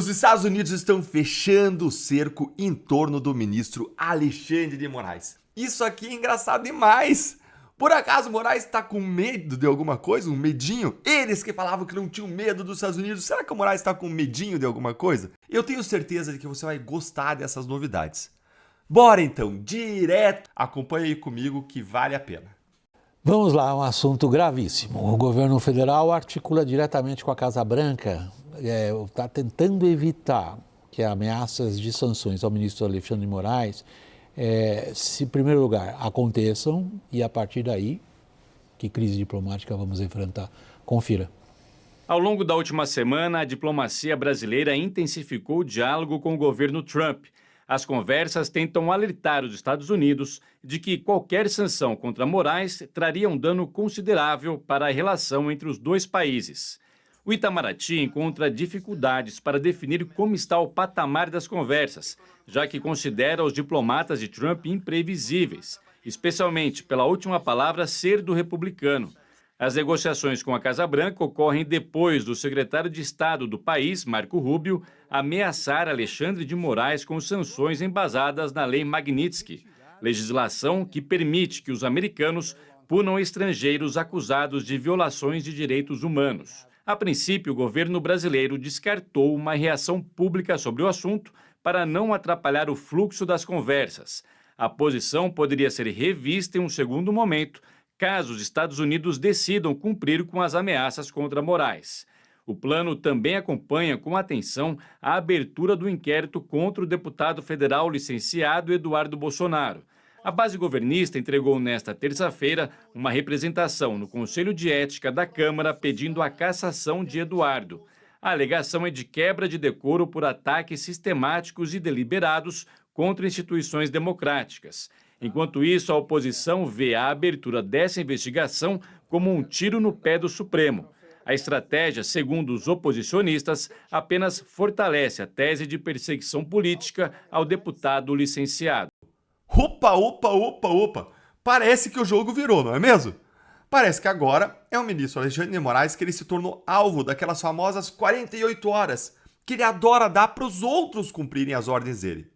Os Estados Unidos estão fechando o cerco em torno do ministro Alexandre de Moraes. Isso aqui é engraçado demais. Por acaso Moraes está com medo de alguma coisa? Um medinho? Eles que falavam que não tinham medo dos Estados Unidos, será que o Moraes está com medinho de alguma coisa? Eu tenho certeza de que você vai gostar dessas novidades. Bora então, direto! Acompanhe aí comigo que vale a pena. Vamos lá, um assunto gravíssimo. O governo federal articula diretamente com a Casa Branca, está tentando evitar que ameaças de sanções ao ministro Alexandre de Moraes, se, em primeiro lugar, aconteçam e, a partir daí, que crise diplomática vamos enfrentar. Confira. Ao longo da última semana, a diplomacia brasileira intensificou o diálogo com o governo Trump. As conversas tentam alertar os Estados Unidos de que qualquer sanção contra Moraes traria um dano considerável para a relação entre os dois países. O Itamaraty encontra dificuldades para definir como está o patamar das conversas, já que considera os diplomatas de Trump imprevisíveis, especialmente pela última palavra ser do republicano. As negociações com a Casa Branca ocorrem depois do secretário de Estado do país, Marco Rubio, ameaçar Alexandre de Moraes com sanções embasadas na Lei Magnitsky, legislação que permite que os americanos punam estrangeiros acusados de violações de direitos humanos. A princípio, o governo brasileiro descartou uma reação pública sobre o assunto para não atrapalhar o fluxo das conversas. A posição poderia ser revista em um segundo momento, caso os Estados Unidos decidam cumprir com as ameaças contra Moraes. O plano também acompanha com atenção a abertura do inquérito contra o deputado federal licenciado Eduardo Bolsonaro. A base governista entregou nesta terça-feira uma representação no Conselho de Ética da Câmara pedindo a cassação de Eduardo. A alegação é de quebra de decoro por ataques sistemáticos e deliberados contra instituições democráticas. Enquanto isso, a oposição vê a abertura dessa investigação como um tiro no pé do Supremo. A estratégia, segundo os oposicionistas, apenas fortalece a tese de perseguição política ao deputado licenciado. Opa! Parece que o jogo virou, não é mesmo? Parece que agora é o ministro Alexandre de Moraes que ele se tornou alvo daquelas famosas 48 horas que ele adora dar para os outros cumprirem as ordens dele.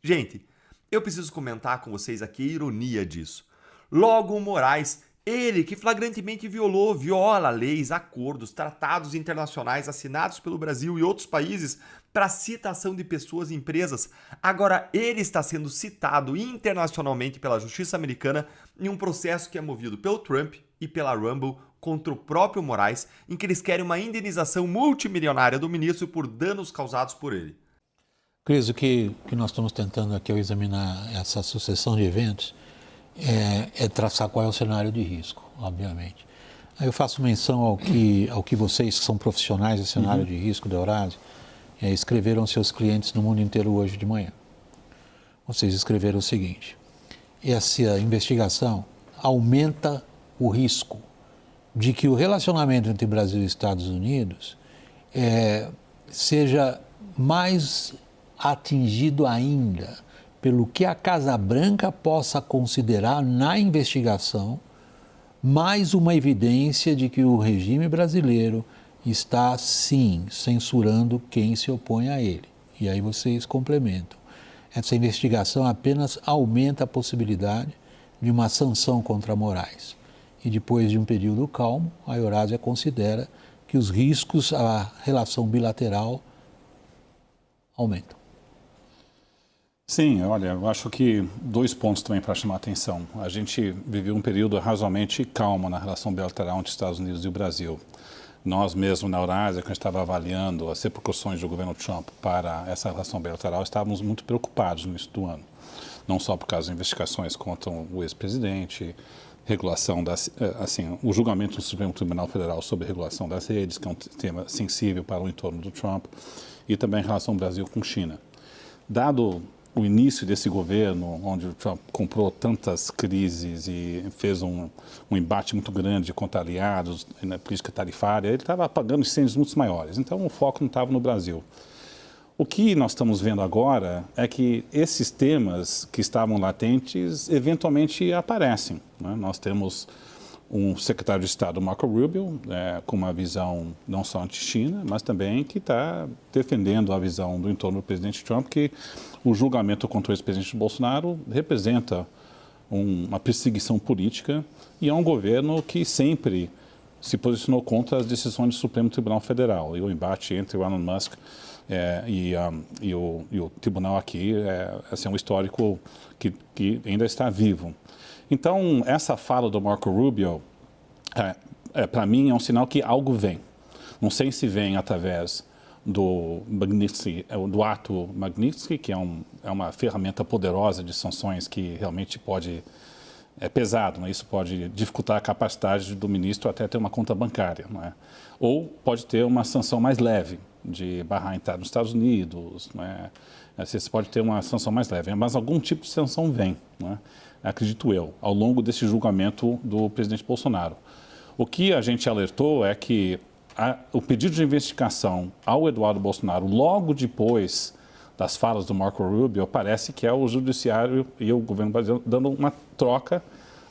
Gente, eu preciso comentar com vocês aqui a ironia disso. Logo o Moraes, ele que flagrantemente viola leis, acordos, tratados internacionais assinados pelo Brasil e outros países para citação de pessoas e empresas. Agora ele está sendo citado internacionalmente pela justiça americana em um processo que é movido pelo Trump e pela Rumble contra o próprio Moraes, em que eles querem uma indenização multimilionária do ministro por danos causados por ele. Cris, o que nós estamos tentando aqui ao examinar essa sucessão de eventos é traçar qual é o cenário de risco, obviamente. Aí eu faço menção ao que vocês, que são profissionais de cenário de risco da Eurásia, escreveram seus clientes no mundo inteiro hoje de manhã. Vocês escreveram o seguinte: essa investigação aumenta o risco de que o relacionamento entre Brasil e Estados Unidos seja mais atingido ainda pelo que a Casa Branca possa considerar na investigação mais uma evidência de que o regime brasileiro está, sim, censurando quem se opõe a ele. E aí vocês complementam. Essa investigação apenas aumenta a possibilidade de uma sanção contra Moraes. E depois de um período calmo, a Eurásia considera que os riscos à relação bilateral aumentam. Sim, olha, eu acho que 2 pontos também para chamar a atenção. A gente viveu um período razoavelmente calmo na relação bilateral entre os Estados Unidos e o Brasil. Nós mesmo na Eurásia, quando a gente estava avaliando as repercussões do governo Trump para essa relação bilateral, estávamos muito preocupados no início do ano. Não só por causa das investigações contra o ex-presidente, regulação o julgamento do Supremo Tribunal Federal sobre a regulação das redes, que é um tema sensível para o entorno do Trump, e também em relação ao Brasil com China. Dado o início desse governo, onde o Trump comprou tantas crises e fez um embate muito grande contra aliados na política tarifária, ele estava apagando incêndios muito maiores. Então, o foco não estava no Brasil. O que nós estamos vendo agora é que esses temas que estavam latentes eventualmente aparecem, né? Nós temos um secretário de Estado, Marco Rubio, com uma visão não só anti-China, mas também que está defendendo a visão do entorno do presidente Trump, que o julgamento contra o ex-presidente Bolsonaro representa uma perseguição política e é um governo que sempre se posicionou contra as decisões do Supremo Tribunal Federal. E o embate entre o Elon Musk e o tribunal aqui é um histórico que ainda está vivo. Então, essa fala do Marco Rubio, para mim, é um sinal que algo vem. Não sei se vem através do ato Magnitsky, que é uma ferramenta poderosa de sanções que realmente é pesado, né? Isso pode dificultar a capacidade do ministro até ter uma conta bancária, não é? Ou pode ter uma sanção mais leve, de barrar a entrada nos Estados Unidos, não é? Você pode ter uma sanção mais leve, mas algum tipo de sanção vem, não é? Acredito eu, ao longo desse julgamento do presidente Bolsonaro. O que a gente alertou é que o pedido de investigação ao Eduardo Bolsonaro, logo depois das falas do Marco Rubio, parece que é o judiciário e o governo brasileiro dando uma troca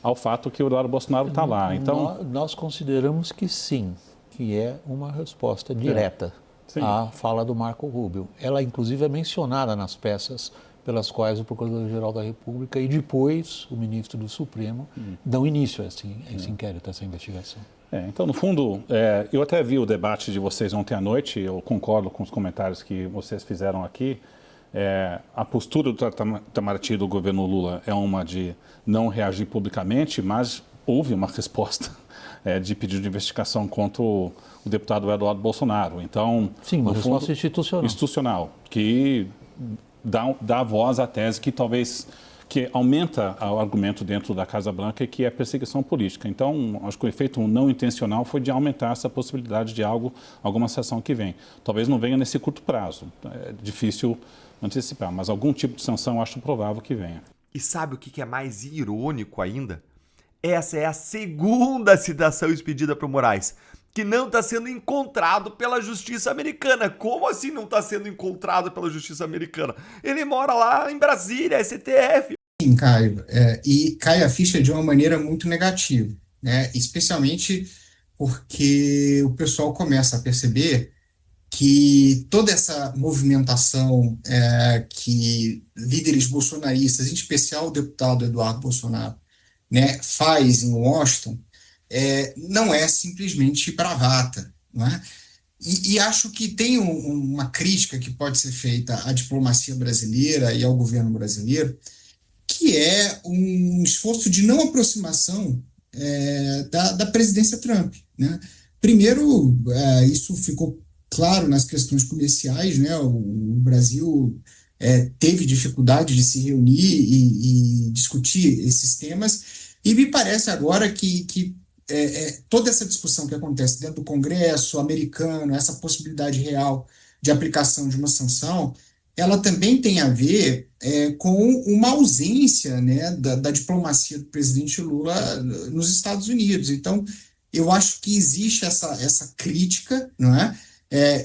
ao fato que o Eduardo Bolsonaro está lá. Então, nós consideramos que sim, que é uma resposta direta à fala do Marco Rubio. Ela, inclusive, é mencionada nas peças pelas quais o Procurador-Geral da República e depois o ministro do Supremo dão início a esse inquérito, a essa investigação. Então, no fundo, eu até vi o debate de vocês ontem à noite, eu concordo com os comentários que vocês fizeram aqui. A postura do Itamaraty do governo Lula é uma de não reagir publicamente, mas houve uma resposta de pedido de investigação contra o deputado Eduardo Bolsonaro. Então, sim, uma resposta institucional, que dá voz à tese que aumenta o argumento dentro da Casa Branca, que é perseguição política. Então, acho que o efeito não intencional foi de aumentar essa possibilidade de alguma sanção que vem. Talvez não venha nesse curto prazo, é difícil antecipar, mas algum tipo de sanção eu acho provável que venha. E sabe o que é mais irônico ainda? Essa é a segunda citação expedida para o Moraes, que não está sendo encontrado pela justiça americana. Como assim não está sendo encontrado pela justiça americana? Ele mora lá em Brasília, STF. Sim, Caio, e cai a ficha de uma maneira muito negativa, né? Especialmente porque o pessoal começa a perceber que toda essa movimentação que líderes bolsonaristas, em especial o deputado Eduardo Bolsonaro, né, faz em Washington, não é simplesmente bravata, não é? E acho que tem uma crítica que pode ser feita à diplomacia brasileira e ao governo brasileiro, que é um esforço de não aproximação da presidência Trump, né? Primeiro, isso ficou claro nas questões comerciais, né? O Brasil teve dificuldade de se reunir e discutir esses temas, e me parece agora que toda essa discussão que acontece dentro do Congresso americano, essa possibilidade real de aplicação de uma sanção, ela também tem a ver com uma ausência, né, da diplomacia do presidente Lula nos Estados Unidos. Então, eu acho que existe essa crítica, não é?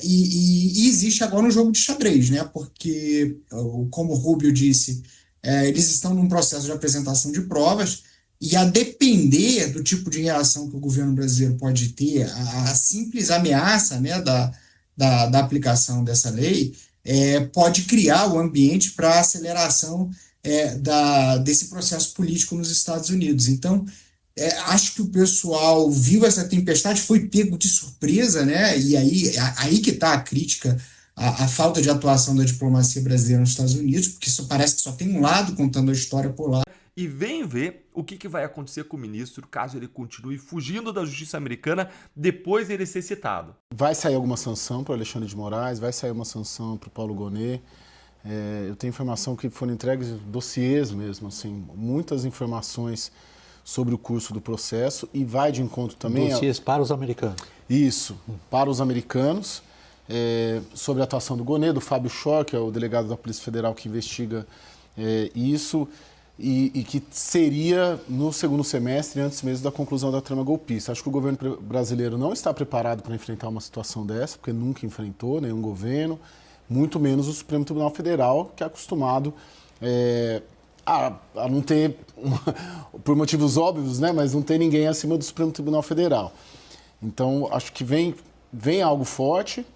E existe agora um jogo de xadrez, né? Porque, como o Rubio disse, eles estão num processo de apresentação de provas, e a depender do tipo de reação que o governo brasileiro pode ter, a simples ameaça, né, da aplicação dessa lei pode criar o ambiente para a aceleração desse processo político nos Estados Unidos. Então, acho que o pessoal viu essa tempestade, foi pego de surpresa, né? E aí que está a crítica à falta de atuação da diplomacia brasileira nos Estados Unidos, porque isso parece que só tem um lado contando a história por lá. E vem ver o que vai acontecer com o ministro caso ele continue fugindo da justiça americana depois dele ser citado. Vai sair alguma sanção para o Alexandre de Moraes, vai sair uma sanção para o Paulo Gonet. Eu tenho informação que foram entregues dossiês mesmo, assim, muitas informações sobre o curso do processo, e vai de encontro também... Dossiês para os americanos. Isso, para os americanos, sobre a atuação do Gonet, do Fábio Schor, que é o delegado da Polícia Federal que investiga isso, e que seria no segundo semestre, antes mesmo da conclusão da trama golpista. Acho que o governo brasileiro não está preparado para enfrentar uma situação dessa, porque nunca enfrentou nenhum governo, muito menos o Supremo Tribunal Federal, que é acostumado a não ter, por motivos óbvios, né, mas não ter ninguém acima do Supremo Tribunal Federal. Então, acho que vem algo forte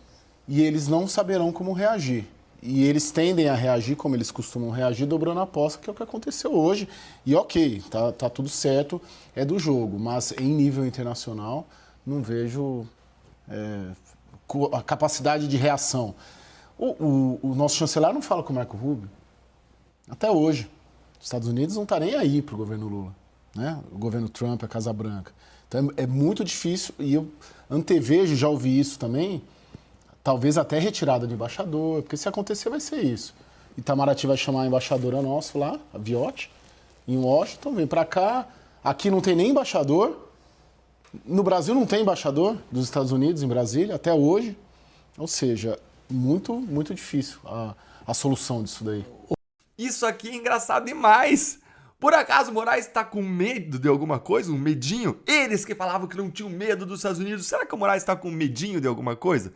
e eles não saberão como reagir. E eles tendem a reagir como eles costumam reagir, dobrando a aposta, que é o que aconteceu hoje. E ok, tá tudo certo, é do jogo, mas em nível internacional não vejo a capacidade de reação. O nosso chanceler não fala com o Marco Rubio até hoje. Os Estados Unidos não tá nem aí pro governo Lula, né? O governo Trump, a Casa Branca. Então é muito difícil, e eu antevejo, já ouvi isso também, talvez até retirada de embaixador, porque se acontecer vai ser isso. Itamaraty vai chamar a embaixadora nossa lá, a Viotti, em Washington, vem para cá, aqui não tem nem embaixador, no Brasil não tem embaixador dos Estados Unidos em Brasília, até hoje, ou seja, muito, muito difícil a solução disso daí. Isso aqui é engraçado demais. Por acaso o Moraes tá com medo de alguma coisa? Um medinho? Eles que falavam que não tinham medo dos Estados Unidos, será que o Moraes tá com medinho de alguma coisa?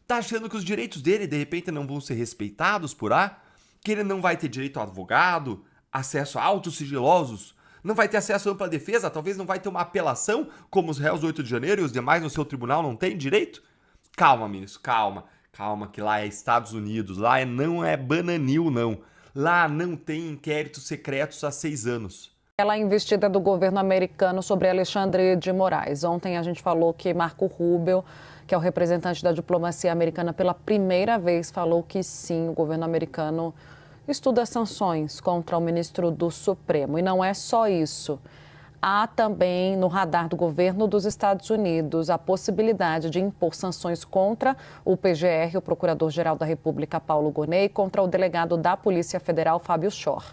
Tá achando que os direitos dele, de repente, não vão ser respeitados por lá? Que ele não vai ter direito a advogado, acesso a autos sigilosos, não vai ter acesso a ampla defesa, talvez não vai ter uma apelação, como os réus do 8 de janeiro e os demais no seu tribunal não têm direito? Calma, ministro, calma. Calma, que lá é Estados Unidos, lá não é bananil, não. Lá não tem inquéritos secretos há 6 anos. Ela é investida do governo americano sobre Alexandre de Moraes. Ontem a gente falou que Marco Rubio, que é o representante da diplomacia americana, pela primeira vez falou que sim, o governo americano estuda sanções contra o ministro do Supremo. E não é só isso. Há também no radar do governo dos Estados Unidos a possibilidade de impor sanções contra o PGR, o Procurador-Geral da República, Paulo Gonet, e contra o delegado da Polícia Federal, Fábio Schor.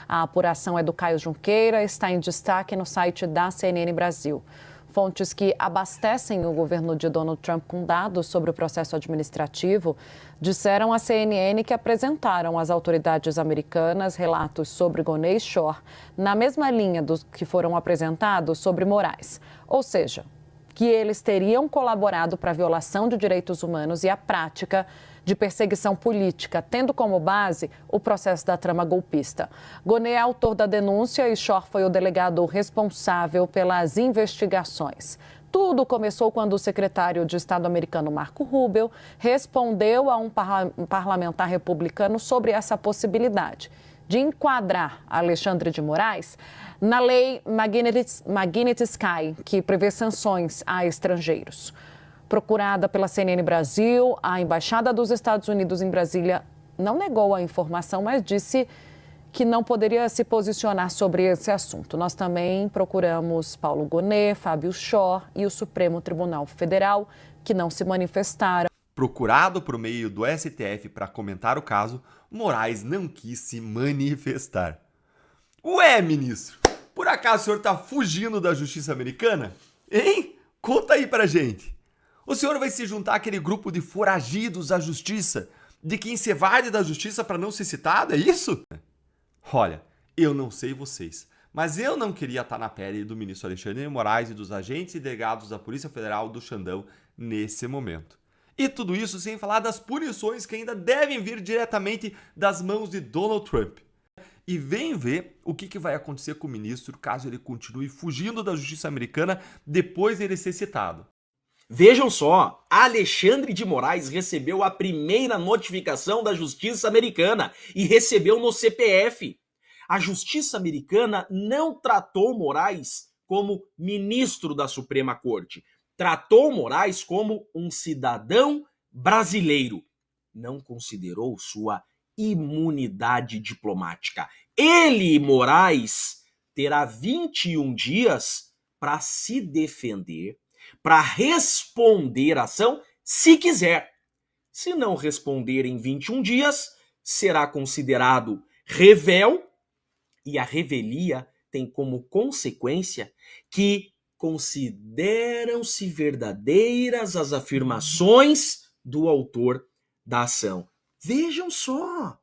A apuração é do Caio Junqueira, está em destaque no site da CNN Brasil. Fontes que abastecem o governo de Donald Trump com dados sobre o processo administrativo disseram à CNN que apresentaram às autoridades americanas relatos sobre Gonet e Schor na mesma linha dos que foram apresentados sobre Moraes. Ou seja, que eles teriam colaborado para a violação de direitos humanos e a prática de perseguição política, tendo como base o processo da trama golpista. Gonet é autor da denúncia e Schor foi o delegado responsável pelas investigações. Tudo começou quando o secretário de Estado americano Marco Rubio respondeu a um parlamentar republicano sobre essa possibilidade de enquadrar Alexandre de Moraes na lei Magnitsky, que prevê sanções a estrangeiros. Procurada pela CNN Brasil, a Embaixada dos Estados Unidos em Brasília não negou a informação, mas disse que não poderia se posicionar sobre esse assunto. Nós também procuramos Paulo Gonet, Fábio Schor e o Supremo Tribunal Federal, que não se manifestaram. Procurado por meio do STF para comentar o caso, Moraes não quis se manifestar. Ué, ministro, por acaso o senhor tá fugindo da justiça americana? Hein? Conta aí pra gente. O senhor vai se juntar àquele grupo de foragidos à justiça, de quem se evade da justiça para não ser citado, é isso? Olha, eu não sei vocês, mas eu não queria estar na pele do ministro Alexandre de Moraes e dos agentes e delegados da Polícia Federal do Xandão nesse momento. E tudo isso sem falar das punições que ainda devem vir diretamente das mãos de Donald Trump. E vem ver o que vai acontecer com o ministro caso ele continue fugindo da justiça americana depois de ele ser citado. Vejam só, Alexandre de Moraes recebeu a primeira notificação da Justiça Americana e recebeu no CPF. A Justiça Americana não tratou Moraes como ministro da Suprema Corte. Tratou Moraes como um cidadão brasileiro. Não considerou sua imunidade diplomática. Ele, Moraes, terá 21 dias para se defender, para responder a ação, se quiser. Se não responder em 21 dias, será considerado revel, e a revelia tem como consequência que consideram-se verdadeiras as afirmações do autor da ação. Vejam só,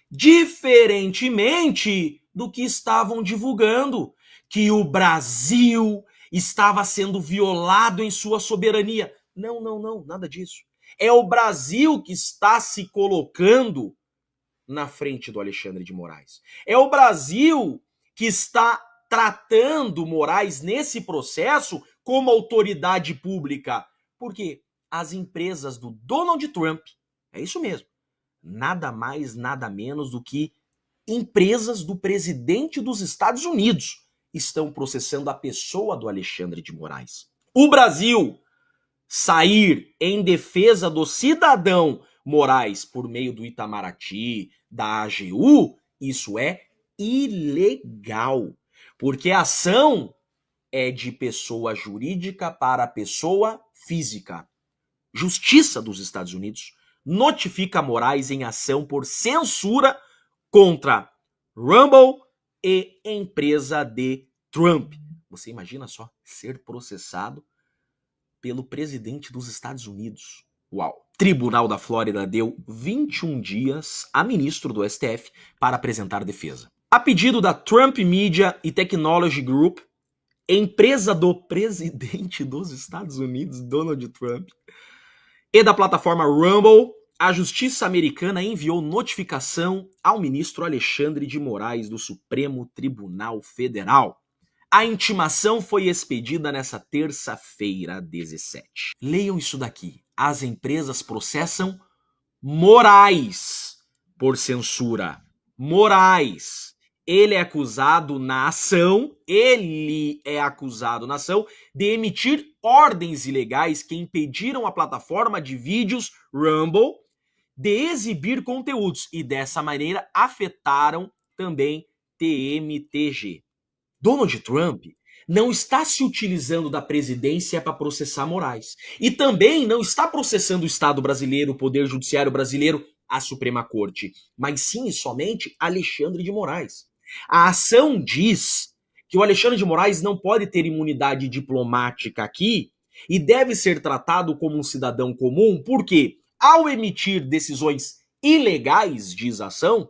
diferentemente do que estavam divulgando, que o Brasil estava sendo violado em sua soberania. Não, nada disso. É o Brasil que está se colocando na frente do Alexandre de Moraes. É o Brasil que está tratando Moraes nesse processo como autoridade pública. Porque as empresas do Donald Trump, é isso mesmo, nada mais, nada menos do que empresas do presidente dos Estados Unidos estão processando a pessoa do Alexandre de Moraes. O Brasil sair em defesa do cidadão Moraes por meio do Itamaraty, da AGU, isso é ilegal, porque a ação é de pessoa jurídica para pessoa física. Justiça dos Estados Unidos notifica Moraes em ação por censura contra Rumble e empresa de Trump. Você imagina só ser processado pelo presidente dos Estados Unidos. Uau! Tribunal da Flórida deu 21 dias a ministro do STF para apresentar defesa. A pedido da Trump Media e Technology Group, empresa do presidente dos Estados Unidos, Donald Trump, e da plataforma Rumble, a Justiça Americana enviou notificação ao ministro Alexandre de Moraes do Supremo Tribunal Federal. A intimação foi expedida nesta terça-feira, 17. Leiam isso daqui. As empresas processam Moraes por censura. Moraes. Ele é acusado na ação de emitir ordens ilegais que impediram a plataforma de vídeos Rumble de exibir conteúdos e dessa maneira afetaram também TMTG. Donald Trump não está se utilizando da presidência para processar Moraes. E também não está processando o Estado brasileiro, o Poder Judiciário brasileiro, a Suprema Corte, mas sim e somente Alexandre de Moraes. A ação diz que o Alexandre de Moraes não pode ter imunidade diplomática aqui e deve ser tratado como um cidadão comum, porque ao emitir decisões ilegais, diz a ação,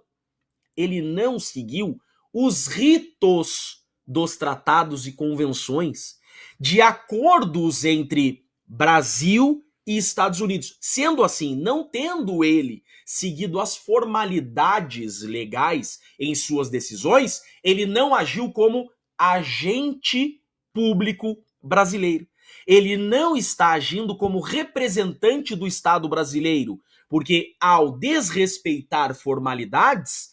ele não seguiu os ritos dos tratados e convenções de acordos entre Brasil e Estados Unidos. Sendo assim, não tendo ele seguido as formalidades legais em suas decisões, ele não agiu como agente público brasileiro. Ele não está agindo como representante do Estado brasileiro, porque ao desrespeitar formalidades,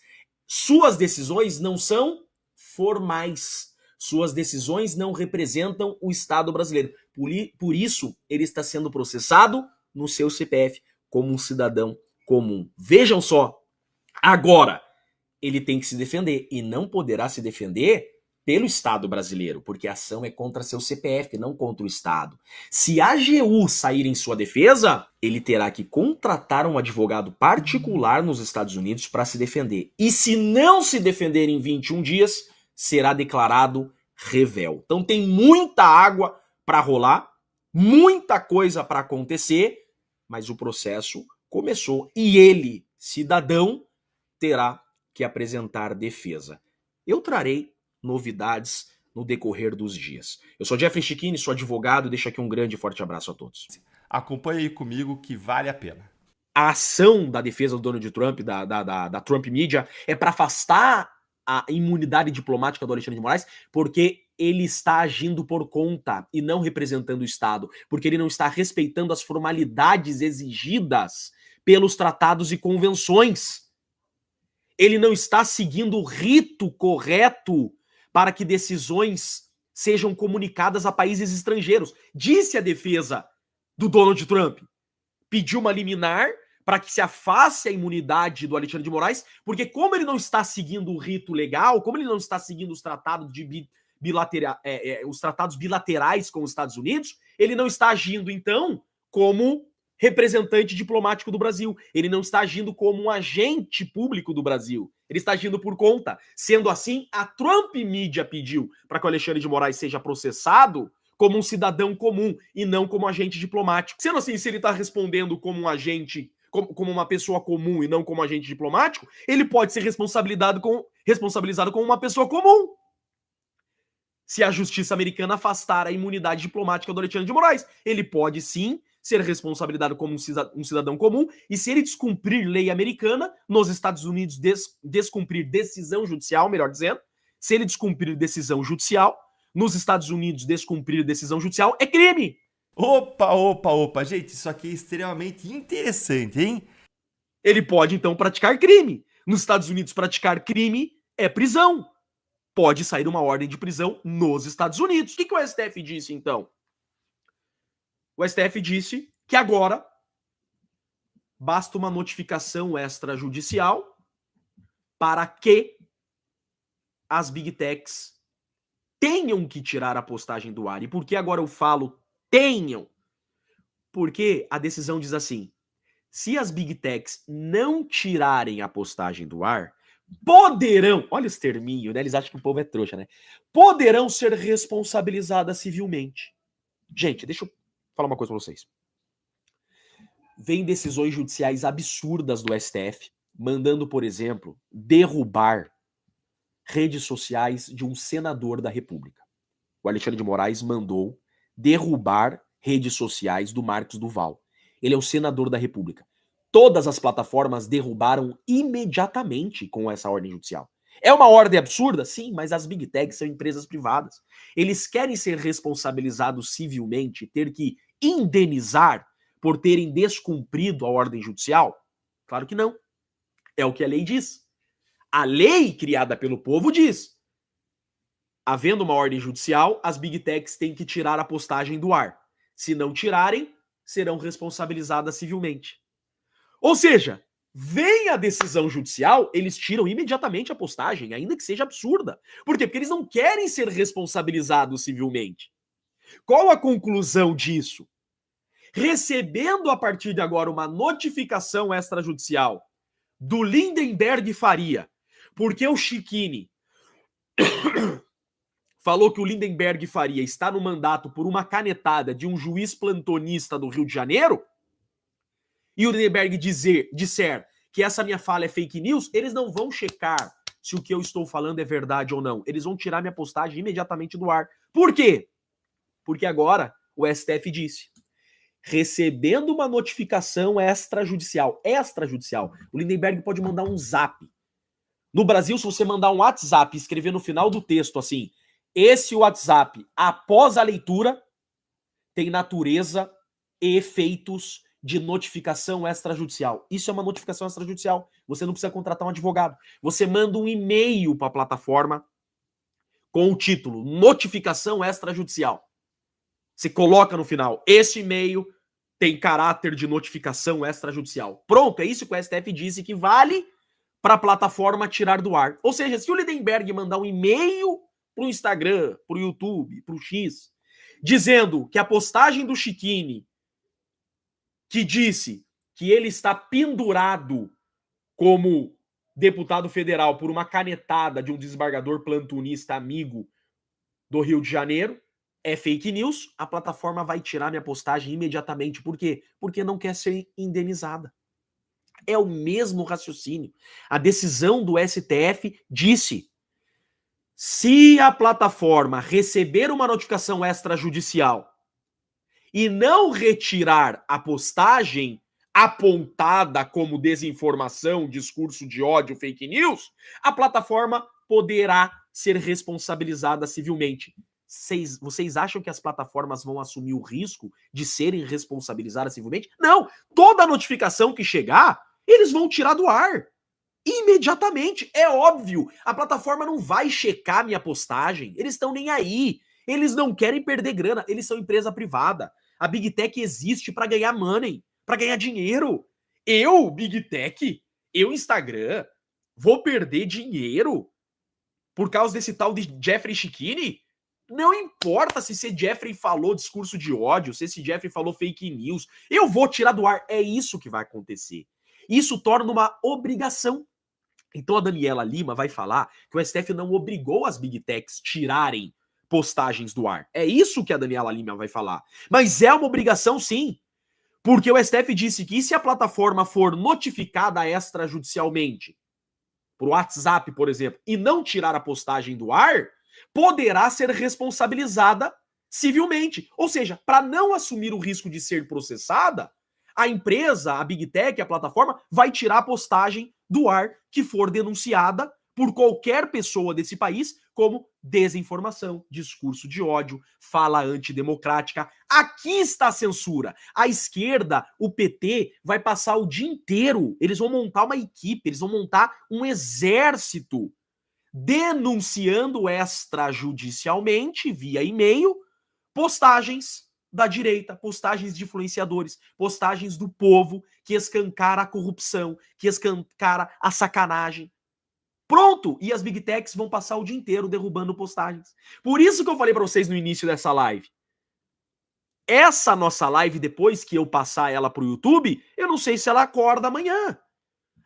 suas decisões não são formais. Suas decisões não representam o Estado brasileiro. Por isso, ele está sendo processado no seu CPF como um cidadão comum. Vejam só, agora ele tem que se defender e não poderá se defender pelo Estado brasileiro, porque a ação é contra seu CPF, não contra o Estado. Se a AGU sair em sua defesa, ele terá que contratar um advogado particular nos Estados Unidos para se defender. E se não se defender em 21 dias, será declarado revel. Então tem muita água para rolar, muita coisa para acontecer, mas o processo começou e ele, cidadão, terá que apresentar defesa. Eu trarei novidades no decorrer dos dias. Eu sou Jeffrey Chiquini, sou advogado e deixo aqui um grande e forte abraço a todos. Acompanhe aí comigo que vale a pena. A ação da defesa do Donald Trump, da Trump Media, é para afastar a imunidade diplomática do Alexandre de Moraes, porque ele está agindo por conta e não representando o Estado, porque ele não está respeitando as formalidades exigidas pelos tratados e convenções. Ele não está seguindo o rito correto para que decisões sejam comunicadas a países estrangeiros. Disse a defesa do Donald Trump. Pediu uma liminar para que se afaste a imunidade do Alexandre de Moraes, porque como ele não está seguindo o rito legal, como ele não está seguindo os tratados os tratados bilaterais com os Estados Unidos, ele não está agindo, então, como representante diplomático do Brasil. Ele não está agindo como um agente público do Brasil. Ele está agindo por conta. Sendo assim, a Trump Media pediu para que o Alexandre de Moraes seja processado como um cidadão comum e não como agente diplomático. Sendo assim, se ele está respondendo como um agente, como uma pessoa comum e não como agente diplomático, ele pode ser responsabilizado como uma pessoa comum. Se a justiça americana afastar a imunidade diplomática do Alexandre de Moraes, ele pode sim ser responsabilizado como um cidadão comum, e se ele descumprir lei americana, nos Estados Unidos descumprir decisão judicial, melhor dizendo, se ele descumprir decisão judicial, nos Estados Unidos descumprir decisão judicial é crime. Opa, gente, isso aqui é extremamente interessante, hein? Ele pode, então, praticar crime. Nos Estados Unidos, praticar crime é prisão. Pode sair uma ordem de prisão nos Estados Unidos. O que o STF disse, então? O STF disse que agora basta uma notificação extrajudicial para que as Big Techs tenham que tirar a postagem do ar. E por que agora eu falo tenham? Porque a decisão diz assim: se as Big Techs não tirarem a postagem do ar, poderão, olha esse terminho, né? Eles acham que o povo é trouxa, né? Poderão ser responsabilizadas civilmente. Gente, deixa eu falar uma coisa pra vocês. Vem decisões judiciais absurdas do STF, mandando, por exemplo, derrubar redes sociais de um senador da República. O Alexandre de Moraes mandou derrubar redes sociais do Marcos Duval. Ele é o senador da República. Todas as plataformas derrubaram imediatamente com essa ordem judicial. É uma ordem absurda? Sim, mas as Big Techs são empresas privadas. Eles querem ser responsabilizados civilmente, ter que indenizar por terem descumprido a ordem judicial? Claro que não. É o que a lei diz. A lei criada pelo povo diz: havendo uma ordem judicial, as Big Techs têm que tirar a postagem do ar. Se não tirarem, serão responsabilizadas civilmente. Ou seja, vem a decisão judicial, eles tiram imediatamente a postagem, ainda que seja absurda. Por quê? Porque eles não querem ser responsabilizados civilmente. Qual a conclusão disso? Recebendo a partir de agora uma notificação extrajudicial do Lindenberg Faria, porque o Schiquini falou que o Lindenberg Faria está no mandato por uma canetada de um juiz plantonista do Rio de Janeiro, e o Lindenberg disser que essa minha fala é fake news, eles não vão checar se o que eu estou falando é verdade ou não. Eles vão tirar minha postagem imediatamente do ar. Por quê? Porque agora o STF disse: recebendo uma notificação extrajudicial, o Lindenberg pode mandar um zap. No Brasil, se você mandar um WhatsApp e escrever no final do texto assim: esse WhatsApp, após a leitura, tem natureza e efeitos de notificação extrajudicial. Isso é uma notificação extrajudicial. Você não precisa contratar um advogado. Você manda um e-mail para a plataforma com o título notificação extrajudicial. Você coloca no final: esse e-mail tem caráter de notificação extrajudicial. Pronto, é isso que o STF disse que vale para a plataforma tirar do ar. Ou seja, se o Lindenberg mandar um e-mail para o Instagram, para o YouTube, para o X, dizendo que a postagem do Schiquini, que disse que ele está pendurado como deputado federal por uma canetada de um desembargador plantonista amigo do Rio de Janeiro, é fake news, a plataforma vai tirar minha postagem imediatamente. Por quê? Porque não quer ser indenizada. É o mesmo raciocínio. A decisão do STF disse: se a plataforma receber uma notificação extrajudicial e não retirar a postagem apontada como desinformação, discurso de ódio, fake news, a plataforma poderá ser responsabilizada civilmente. Vocês acham que as plataformas vão assumir o risco de serem responsabilizadas civilmente? Não! Toda notificação que chegar, eles vão tirar do ar. Imediatamente. É óbvio. A plataforma não vai checar minha postagem. Eles estão nem aí. Eles não querem perder grana. Eles são empresa privada. A Big Tech existe para ganhar money, para ganhar dinheiro. Eu, Big Tech, eu, Instagram, vou perder dinheiro por causa desse tal de Jeffrey Schiquini? Não importa se esse Jeffrey falou discurso de ódio, se esse Jeffrey falou fake news. Eu vou tirar do ar. É isso que vai acontecer. Isso torna uma obrigação. Então a Daniela Lima vai falar que o STF não obrigou as Big Techs tirarem postagens do ar. É isso que a Daniela Lima vai falar. Mas é uma obrigação, sim. Porque o STF disse que se a plataforma for notificada extrajudicialmente, por WhatsApp, por exemplo, e não tirar a postagem do ar, poderá ser responsabilizada civilmente. Ou seja, para não assumir o risco de ser processada, a empresa, a Big Tech, a plataforma, vai tirar a postagem do ar que for denunciada por qualquer pessoa desse país como desinformação, discurso de ódio, fala antidemocrática. Aqui está a censura. A esquerda, o PT, vai passar o dia inteiro, eles vão montar uma equipe, eles vão montar um exército denunciando extrajudicialmente, via e-mail, postagens da direita, postagens de influenciadores, postagens do povo que escancara a corrupção, que escancara a sacanagem. Pronto! E as Big Techs vão passar o dia inteiro derrubando postagens. Por isso que eu falei para vocês no início dessa live. Essa nossa live, depois que eu passar ela pro YouTube, eu não sei se ela acorda amanhã.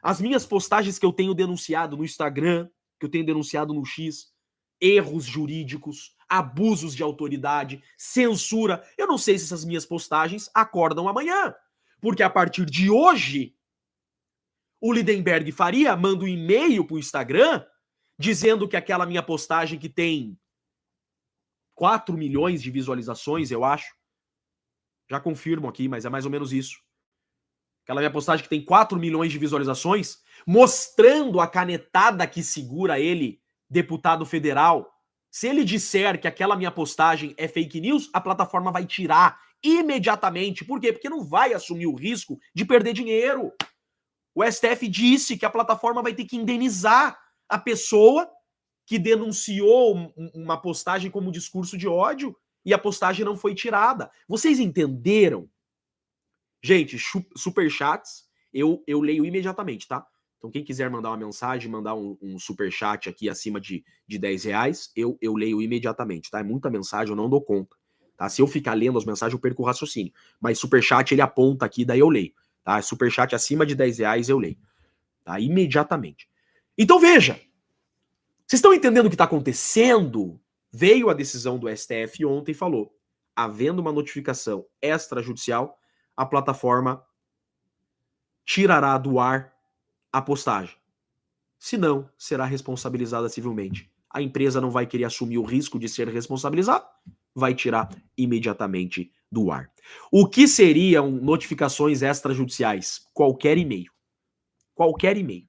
As minhas postagens que eu tenho denunciado no Instagram, que eu tenho denunciado no X, erros jurídicos, abusos de autoridade, censura, eu não sei se essas minhas postagens acordam amanhã. Porque a partir de hoje, o Lindenberg Faria manda um e-mail pro Instagram dizendo que aquela minha postagem que tem 4 milhões de visualizações, eu acho, já confirmo aqui, mas é mais ou menos isso. Aquela minha postagem que tem 4 milhões de visualizações, mostrando a canetada que segura ele, deputado federal. Se ele disser que aquela minha postagem é fake news, a plataforma vai tirar imediatamente. Por quê? Porque não vai assumir o risco de perder dinheiro. O STF disse que a plataforma vai ter que indenizar a pessoa que denunciou uma postagem como discurso de ódio e a postagem não foi tirada. Vocês entenderam? Gente, superchats, eu leio imediatamente, tá? Então quem quiser mandar uma mensagem, mandar um superchat aqui acima de 10 reais, eu leio imediatamente, tá? É muita mensagem, eu não dou conta. Tá? Se eu ficar lendo as mensagens, eu perco o raciocínio. Mas superchat, ele aponta aqui, daí eu leio. Tá? Superchat acima de 10 reais, eu leio. Tá? Imediatamente. Então veja, vocês estão entendendo o que está acontecendo? Veio a decisão do STF ontem e falou, havendo uma notificação extrajudicial, a plataforma tirará do ar a postagem. Se não, será responsabilizada civilmente. A empresa não vai querer assumir o risco de ser responsabilizada, vai tirar imediatamente do ar. O que seriam notificações extrajudiciais? Qualquer e-mail. Qualquer e-mail.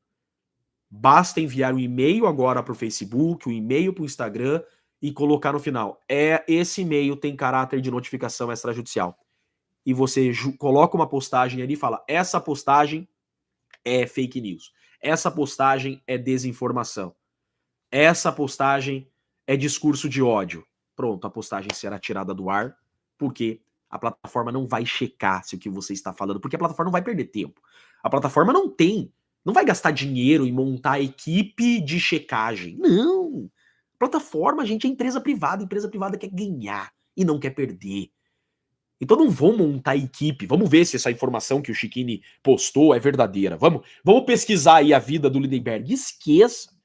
Basta enviar um e-mail agora para o Facebook, um e-mail para o Instagram e colocar no final. Esse e-mail tem caráter de notificação extrajudicial. E você coloca uma postagem ali e fala, essa postagem é fake news. Essa postagem é desinformação. Essa postagem é discurso de ódio. Pronto, a postagem será tirada do ar, porque a plataforma não vai checar se o que você está falando, porque a plataforma não vai perder tempo. A plataforma não vai gastar dinheiro em montar a equipe de checagem. Não! Plataforma, gente, é empresa privada quer ganhar e não quer perder. Então não vão montar equipe. Vamos ver se essa informação que o Chiquini postou é verdadeira. Vamos pesquisar aí a vida do Lindenberg. Esqueça.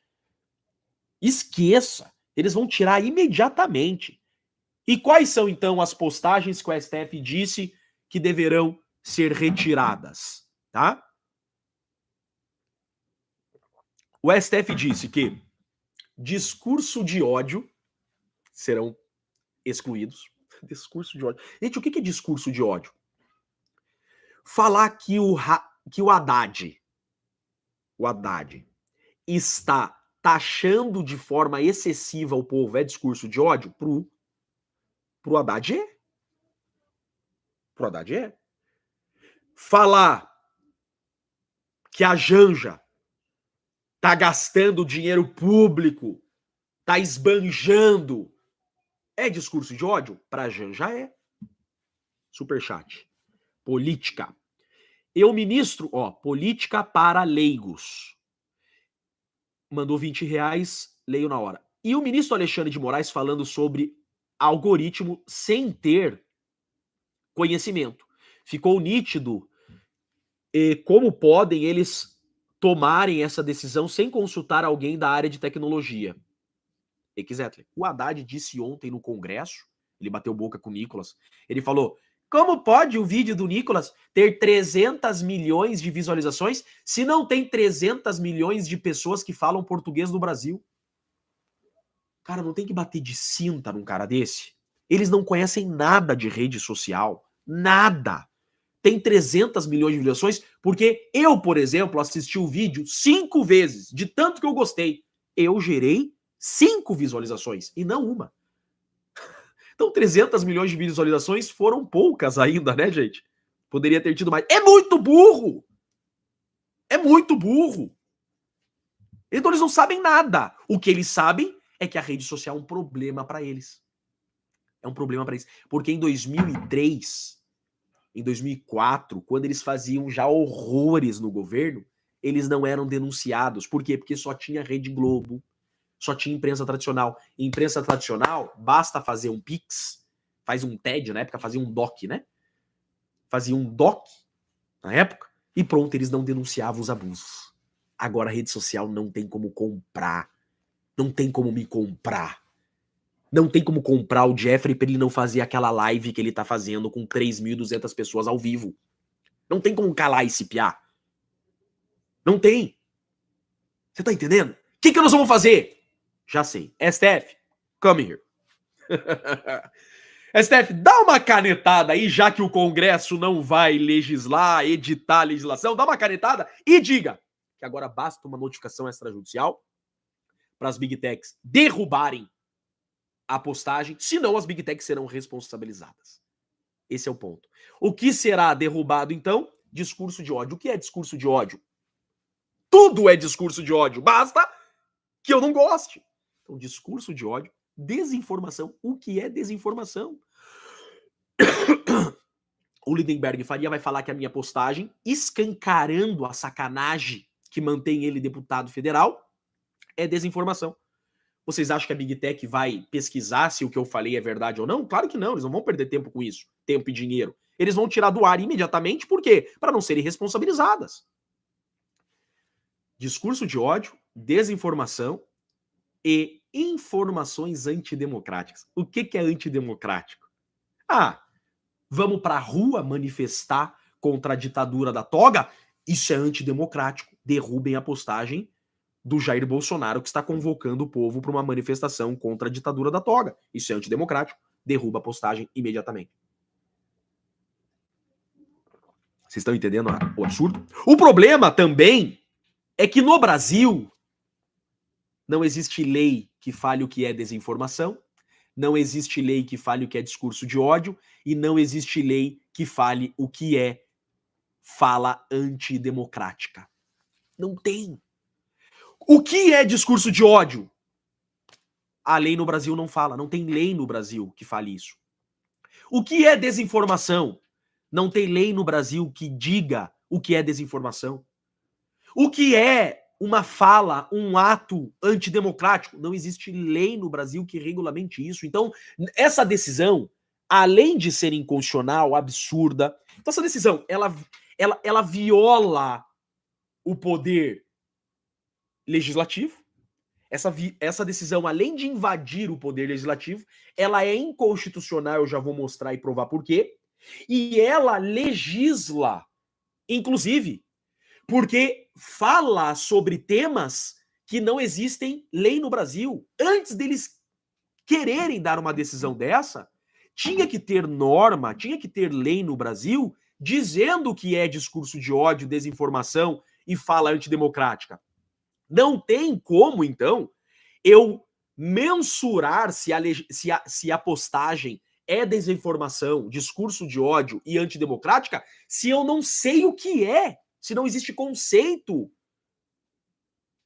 Eles vão tirar imediatamente. E quais são, então, as postagens que o STF disse que deverão ser retiradas? Tá? O STF disse que discurso de ódio serão excluídos. Discurso de ódio. Gente, o que é discurso de ódio? Falar que o Haddad está taxando de forma excessiva o povo é discurso de ódio? Pro Haddad é. Pro Haddad é. Falar que a Janja tá gastando dinheiro público, tá esbanjando, é discurso de ódio? Pra Janja é. Superchat. Política. Eu ministro, política para leigos. Mandou 20 reais, leio na hora. E o ministro Alexandre de Moraes falando sobre algoritmo sem ter conhecimento. Ficou nítido como podem eles tomarem essa decisão sem consultar alguém da área de tecnologia. Exatly. O Haddad disse ontem no Congresso, ele bateu boca com o Nicolas, ele falou, como pode o vídeo do Nicolas ter 300 milhões de visualizações se não tem 300 milhões de pessoas que falam português no Brasil? Cara, não tem que bater de cinta num cara desse? Eles não conhecem nada de rede social. Nada. Tem 300 milhões de visualizações, porque eu, por exemplo, assisti o vídeo 5 vezes, de tanto que eu gostei. Eu gerei 5 visualizações, e não uma. Então 300 milhões de visualizações foram poucas ainda, né, gente? Poderia ter tido mais. É muito burro! É muito burro! Então eles não sabem nada. O que eles sabem é que a rede social é um problema para eles. É um problema para eles. Porque em 2003, em 2004, quando eles faziam já horrores no governo, eles não eram denunciados. Por quê? Porque só tinha Rede Globo, só tinha imprensa tradicional. E imprensa tradicional, basta fazer um Pix, faz um TED, na época fazia um DOC, né? Fazia um DOC, na época, e pronto, eles não denunciavam os abusos. Agora a rede social não tem como comprar. Não tem como me comprar. Não tem como comprar o Jeffrey pra ele não fazer aquela live que ele tá fazendo com 3.200 pessoas ao vivo. Não tem como calar esse piá. Não tem. Você tá entendendo? O que nós vamos fazer? Já sei. STF, come here. STF, dá uma canetada aí, já que o Congresso não vai legislar, editar a legislação, dá uma canetada e diga que agora basta uma notificação extrajudicial para as Big Techs derrubarem a postagem, senão as Big Techs serão responsabilizadas. Esse é o ponto. O que será derrubado, então? Discurso de ódio. O que é discurso de ódio? Tudo é discurso de ódio, basta que eu não goste. Então, discurso de ódio, desinformação. O que é desinformação? O Lindenberg Faria vai falar que a minha postagem, escancarando a sacanagem que mantém ele deputado federal, é desinformação. Vocês acham que a Big Tech vai pesquisar se o que eu falei é verdade ou não? Claro que não, eles não vão perder tempo com isso, tempo e dinheiro. Eles vão tirar do ar imediatamente, por quê? Para não serem responsabilizadas. Discurso de ódio, desinformação e informações antidemocráticas. O que é antidemocrático? Vamos para a rua manifestar contra a ditadura da toga? Isso é antidemocrático. Derrubem a postagem do Jair Bolsonaro, que está convocando o povo para uma manifestação contra a ditadura da toga. Isso é antidemocrático. Derruba a postagem imediatamente. Vocês estão entendendo o absurdo? O problema também é que no Brasil não existe lei que fale o que é desinformação, não existe lei que fale o que é discurso de ódio e não existe lei que fale o que é fala antidemocrática. Não tem. O que é discurso de ódio? A lei no Brasil não fala, não tem lei no Brasil que fale isso. O que é desinformação? Não tem lei no Brasil que diga o que é desinformação. O que é uma fala, um ato antidemocrático? Não existe lei no Brasil que regulamente isso. Então, essa decisão, além de ser inconstitucional, absurda, então essa decisão, ela viola o poder legislativo. Essa decisão, além de invadir o poder legislativo, ela é inconstitucional, eu já vou mostrar e provar por quê. E ela legisla, inclusive, porque fala sobre temas que não existem lei no Brasil. Antes deles quererem dar uma decisão dessa, tinha que ter norma, tinha que ter lei no Brasil dizendo que é discurso de ódio, desinformação e fala antidemocrática. Não tem como, então, eu mensurar se a postagem é desinformação, discurso de ódio e antidemocrática se eu não sei o que é, se não existe conceito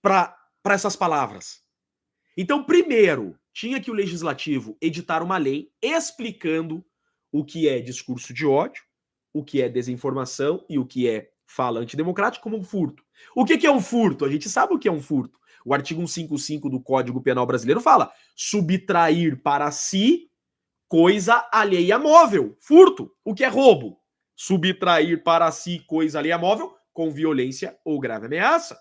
para essas palavras. Então, primeiro, tinha que o legislativo editar uma lei explicando o que é discurso de ódio, o que é desinformação e o que é fala antidemocrática como um furto. O que é um furto? A gente sabe o que é um furto. O artigo 155 do Código Penal brasileiro fala subtrair para si coisa alheia móvel. Furto. O que é roubo? Subtrair para si coisa alheia móvel com violência ou grave ameaça.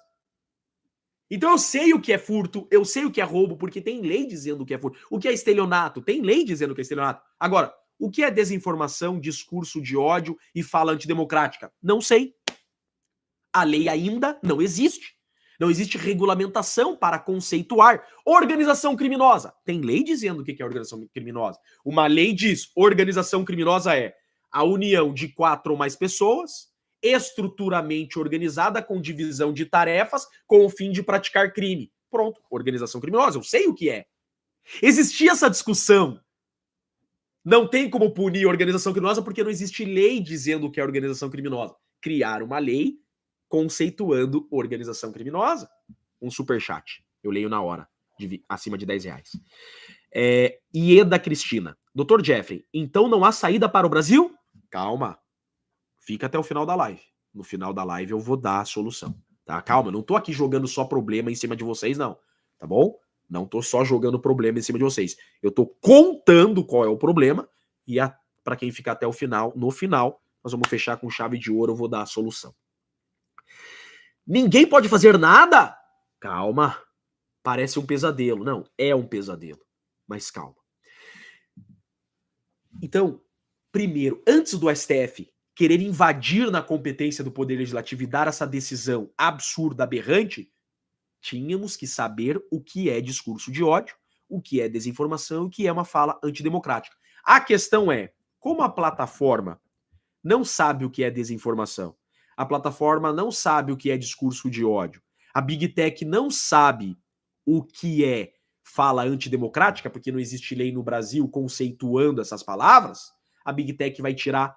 Então eu sei o que é furto, eu sei o que é roubo, porque tem lei dizendo o que é furto. O que é estelionato? Tem lei dizendo o que é estelionato. Agora, o que é desinformação, discurso de ódio e fala antidemocrática? Não sei. A lei ainda não existe. Não existe regulamentação para conceituar organização criminosa. Tem lei dizendo o que é organização criminosa. Uma lei diz: organização criminosa é a união de 4 ou mais pessoas, estruturamente organizada, com divisão de tarefas, com o fim de praticar crime. Pronto, organização criminosa, eu sei o que é. Existia essa discussão. Não tem como punir organização criminosa porque não existe lei dizendo o que é organização criminosa. Criar uma lei conceituando organização criminosa. Um superchat. Eu leio na hora, acima de R$10. Ieda Cristina. Dr. Jeffrey, então não há saída para o Brasil? Calma. Fica até o final da live. No final da live eu vou dar a solução. Tá? Calma, não tô aqui jogando só problema em cima de vocês, não. Tá bom? Não tô só jogando problema em cima de vocês. Eu tô contando qual é o problema e para quem ficar até o final, no final, nós vamos fechar com chave de ouro, eu vou dar a solução. Ninguém pode fazer nada? Calma. Parece um pesadelo. Não, é um pesadelo. Mas calma. Então, primeiro, antes do STF querer invadir na competência do Poder Legislativo e dar essa decisão absurda, aberrante, tínhamos que saber o que é discurso de ódio, o que é desinformação e o que é uma fala antidemocrática. A questão é, como a plataforma não sabe o que é desinformação, a plataforma não sabe o que é discurso de ódio, a Big Tech não sabe o que é fala antidemocrática, porque não existe lei no Brasil conceituando essas palavras, a Big Tech vai tirar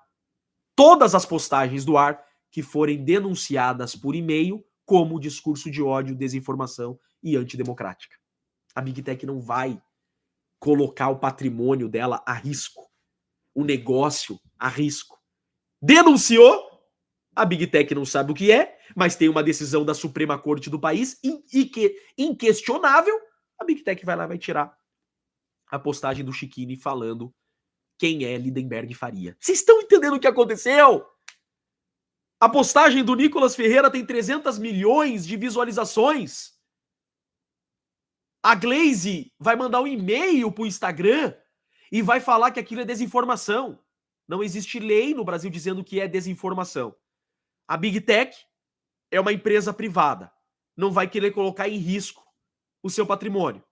todas as postagens do ar que forem denunciadas por e-mail como discurso de ódio, desinformação e antidemocrática. A Big Tech não vai colocar o patrimônio dela a risco, o negócio a risco. Denunciou, a Big Tech não sabe o que é, mas tem uma decisão da Suprema Corte do país inquestionável, a Big Tech vai lá e vai tirar a postagem do Chiquini falando quem é Lindenberg Faria. Vocês estão entendendo o que aconteceu? A postagem do Nicolas Ferreira tem 300 milhões de visualizações. A Glaze vai mandar um e-mail pro Instagram e vai falar que aquilo é desinformação. Não existe lei no Brasil dizendo que é desinformação. A Big Tech é uma empresa privada. Não vai querer colocar em risco o seu patrimônio.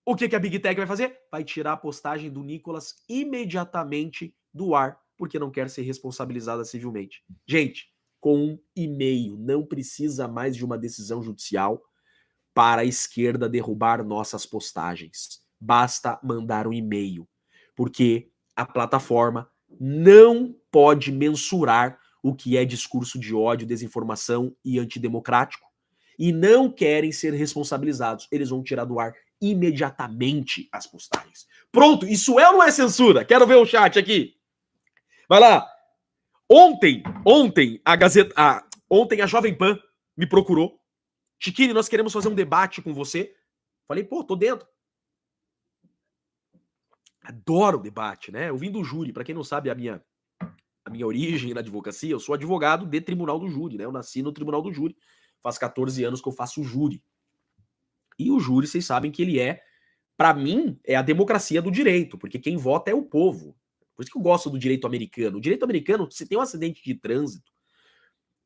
O que a Big Tech vai fazer? Vai tirar a postagem do Nicolas imediatamente do ar, porque não quer ser responsabilizada civilmente. Gente, com um e-mail, não precisa mais de uma decisão judicial para a esquerda derrubar nossas postagens. Basta mandar um e-mail, porque a plataforma não pode mensurar o que é discurso de ódio, desinformação e antidemocrático, e não querem ser responsabilizados. Eles vão tirar do ar imediatamente as postagens. Pronto, isso é ou não é censura? Quero ver o chat aqui. Vai lá. Ontem a Jovem Pan me procurou. Chiquini, nós queremos fazer um debate com você. Falei, pô, tô dentro. Adoro debate, né? Eu vim do júri. Pra quem não sabe a minha origem na advocacia, eu sou advogado de tribunal do júri, né? Eu nasci no tribunal do júri. Faz 14 anos que eu faço júri. E o júri, vocês sabem que ele pra mim, é a democracia do direito, porque quem vota é o povo. Por isso que eu gosto do direito americano. O direito americano, se tem um acidente de trânsito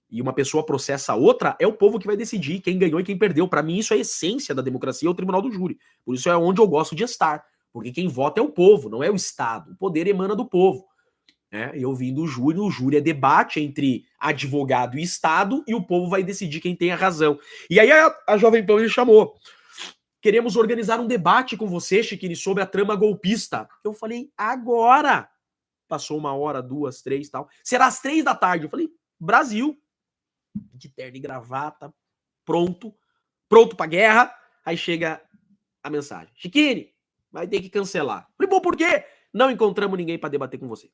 e uma pessoa processa a outra, é o povo que vai decidir quem ganhou e quem perdeu. Para mim, isso é a essência da democracia, é o tribunal do júri. Por isso é onde eu gosto de estar. Porque quem vota é o povo, não é o Estado. O poder emana do povo. Eu vim do júri, o júri é debate entre advogado e Estado e o povo vai decidir quem tem a razão. E aí a Jovem Pan me chamou. Queremos organizar um debate com você, Chiquini, sobre a trama golpista. Eu falei, agora! Passou 1 hora, 2, 3 e tal. Será às 3 da tarde. Eu falei, Brasil. De terno e gravata, pronto pra guerra. Aí chega a mensagem. Chiquini, vai ter que cancelar. Eu falei, bom, por quê? Não encontramos ninguém para debater com você.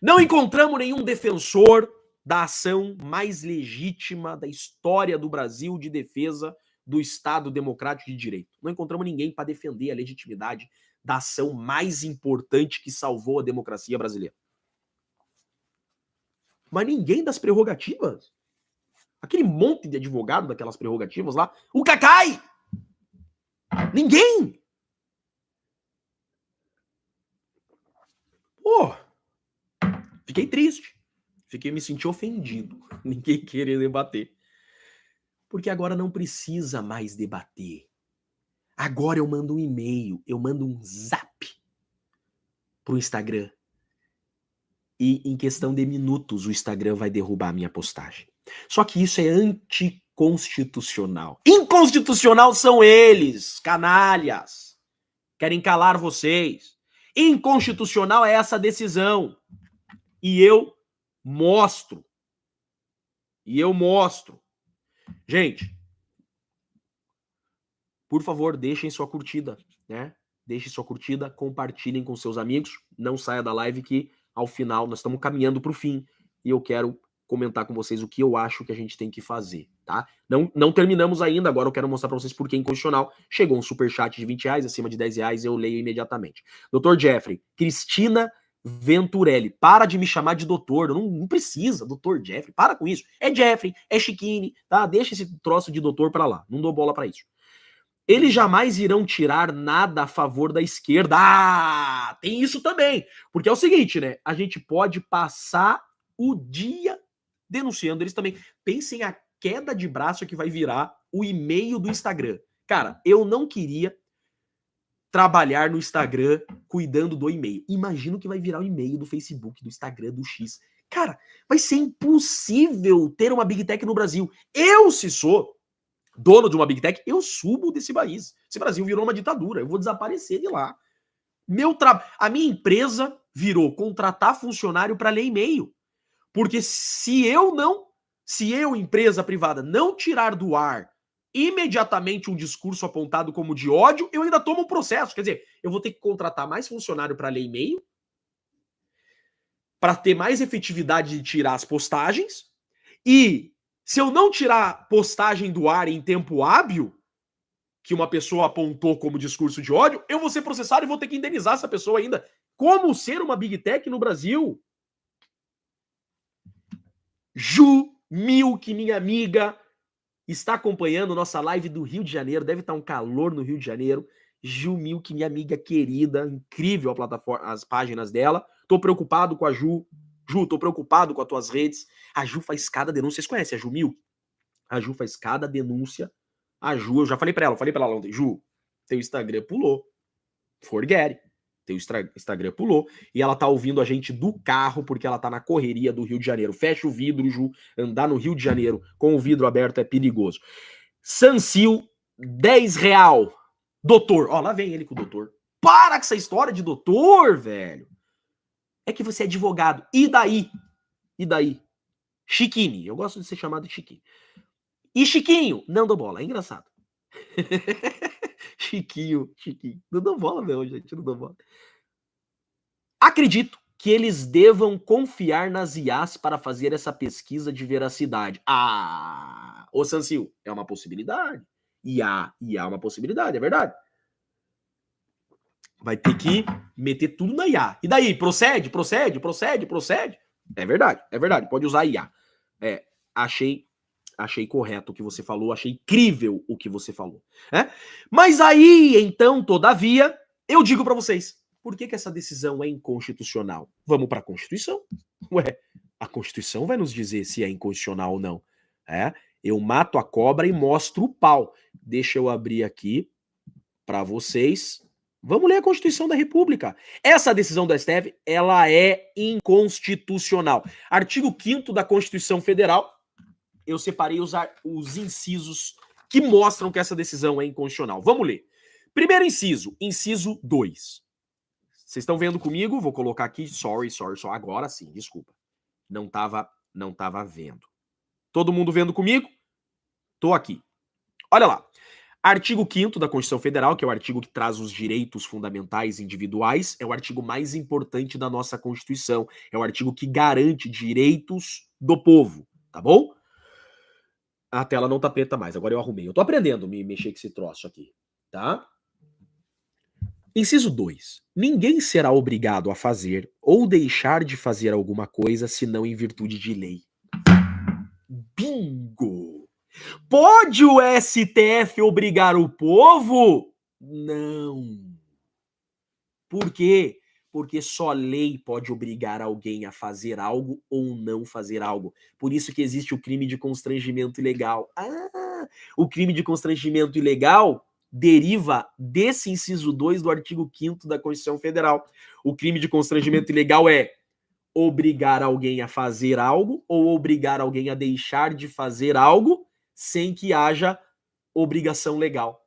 Não encontramos nenhum defensor da ação mais legítima da história do Brasil de defesa do Estado Democrático de Direito. Não encontramos ninguém para defender a legitimidade da ação mais importante que salvou a democracia brasileira. Mas ninguém das prerrogativas. Aquele monte de advogado daquelas prerrogativas lá. O Cacai! Ninguém! Pô! Fiquei triste. Me senti ofendido. Ninguém queria debater. Porque agora não precisa mais debater. Agora eu mando um e-mail, eu mando um zap pro Instagram. E em questão de minutos o Instagram vai derrubar a minha postagem. Só que isso é anticonstitucional. Inconstitucional são eles, canalhas. Querem calar vocês. Inconstitucional é essa decisão. E eu mostro. Gente, por favor, deixem sua curtida, né? Deixem sua curtida, compartilhem com seus amigos. Não saia da live que, ao final, nós estamos caminhando para o fim. E eu quero comentar com vocês o que eu acho que a gente tem que fazer, tá? Não terminamos ainda, agora eu quero mostrar para vocês por que é inconstitucional. Chegou um superchat de R$20, acima de R$10, eu leio imediatamente. Dr. Jeffrey, Cristina Venturelli, para de me chamar de doutor, não precisa, Dr. Jeffrey, para com isso. É Jeffrey, é Chiquini, tá? Deixa esse troço de doutor pra lá, não dou bola pra isso. Eles jamais irão tirar nada a favor da esquerda. Ah, tem isso também, porque é o seguinte, né? A gente pode passar o dia denunciando eles também. Pensem a queda de braço que vai virar o e-mail do Instagram. Cara, eu não queria trabalhar no Instagram cuidando do e-mail. Imagina que vai virar o e-mail do Facebook, do Instagram, do X. Cara, vai ser impossível ter uma Big Tech no Brasil. Eu, se sou dono de uma Big Tech, eu subo desse país. Esse Brasil virou uma ditadura, eu vou desaparecer de lá. A minha empresa virou contratar funcionário para ler e-mail. Porque se eu, empresa privada, não tirar do ar imediatamente um discurso apontado como de ódio, eu ainda tomo um processo. Quer dizer, eu vou ter que contratar mais funcionário para ler e-mail, para ter mais efetividade de tirar as postagens, e se eu não tirar postagem do ar em tempo hábil, que uma pessoa apontou como discurso de ódio, eu vou ser processado e vou ter que indenizar essa pessoa ainda. Como ser uma Big Tech no Brasil? Ju Milk, minha amiga, está acompanhando nossa live do Rio de Janeiro. Deve estar um calor no Rio de Janeiro. Ju Milk, minha amiga querida, incrível a plataforma, as páginas dela. Tô preocupado com a Ju. Ju, tô preocupado com as tuas redes. A Ju faz cada denúncia. Vocês conhecem a Ju Milk? A Ju faz cada denúncia. A Ju, eu já falei pra ela ontem, Ju, teu Instagram pulou. Forget it. Teu Instagram pulou. E ela tá ouvindo a gente do carro, porque ela tá na correria do Rio de Janeiro. Fecha o vidro, Ju. Andar no Rio de Janeiro com o vidro aberto é perigoso. Sancil, R$10. Doutor. Ó, lá vem ele com o doutor. Para com essa história de doutor, velho. É que você é advogado. E daí? E daí? Chiquini. Eu gosto de ser chamado de Chiquini. E Chiquinho? Não dou bola. É engraçado. Chiquinho. Não dou bola não, gente. Não dou bola. Acredito que eles devam confiar nas IAs para fazer essa pesquisa de veracidade. Ah, ô Sancil, é uma possibilidade. IA é uma possibilidade, é verdade. Vai ter que meter tudo na IA. E daí? Procede? É verdade. Pode usar IA. Achei correto o que você falou, achei incrível o que você falou. Mas aí, então, todavia, eu digo pra vocês, por que essa decisão é inconstitucional? Vamos pra Constituição? Ué, a Constituição vai nos dizer se é inconstitucional ou não. Eu mato a cobra e mostro o pau. Deixa eu abrir aqui pra vocês. Vamos ler a Constituição da República. Essa decisão do STF, ela é inconstitucional. Artigo 5º da Constituição Federal, eu separei os incisos que mostram que essa decisão é inconstitucional. Vamos ler. Primeiro inciso, inciso 2. Vocês estão vendo comigo? Vou colocar aqui, sorry, agora sim, desculpa. Não tava vendo. Todo mundo vendo comigo? Tô aqui. Olha lá. Artigo 5º da Constituição Federal, que é o artigo que traz os direitos fundamentais individuais, é o artigo mais importante da nossa Constituição. É o artigo que garante direitos do povo, tá bom? A tela não tá preta mais, agora eu arrumei. Eu tô aprendendo a me mexer com esse troço aqui, tá? Inciso 2. Ninguém será obrigado a fazer ou deixar de fazer alguma coisa senão em virtude de lei. Bingo! Pode o STF obrigar o povo? Não. Por quê? Porque só lei pode obrigar alguém a fazer algo ou não fazer algo. Por isso que existe o crime de constrangimento ilegal. o crime de constrangimento ilegal deriva desse inciso 2 do artigo 5º da Constituição Federal. O crime de constrangimento ilegal é obrigar alguém a fazer algo ou obrigar alguém a deixar de fazer algo sem que haja obrigação legal.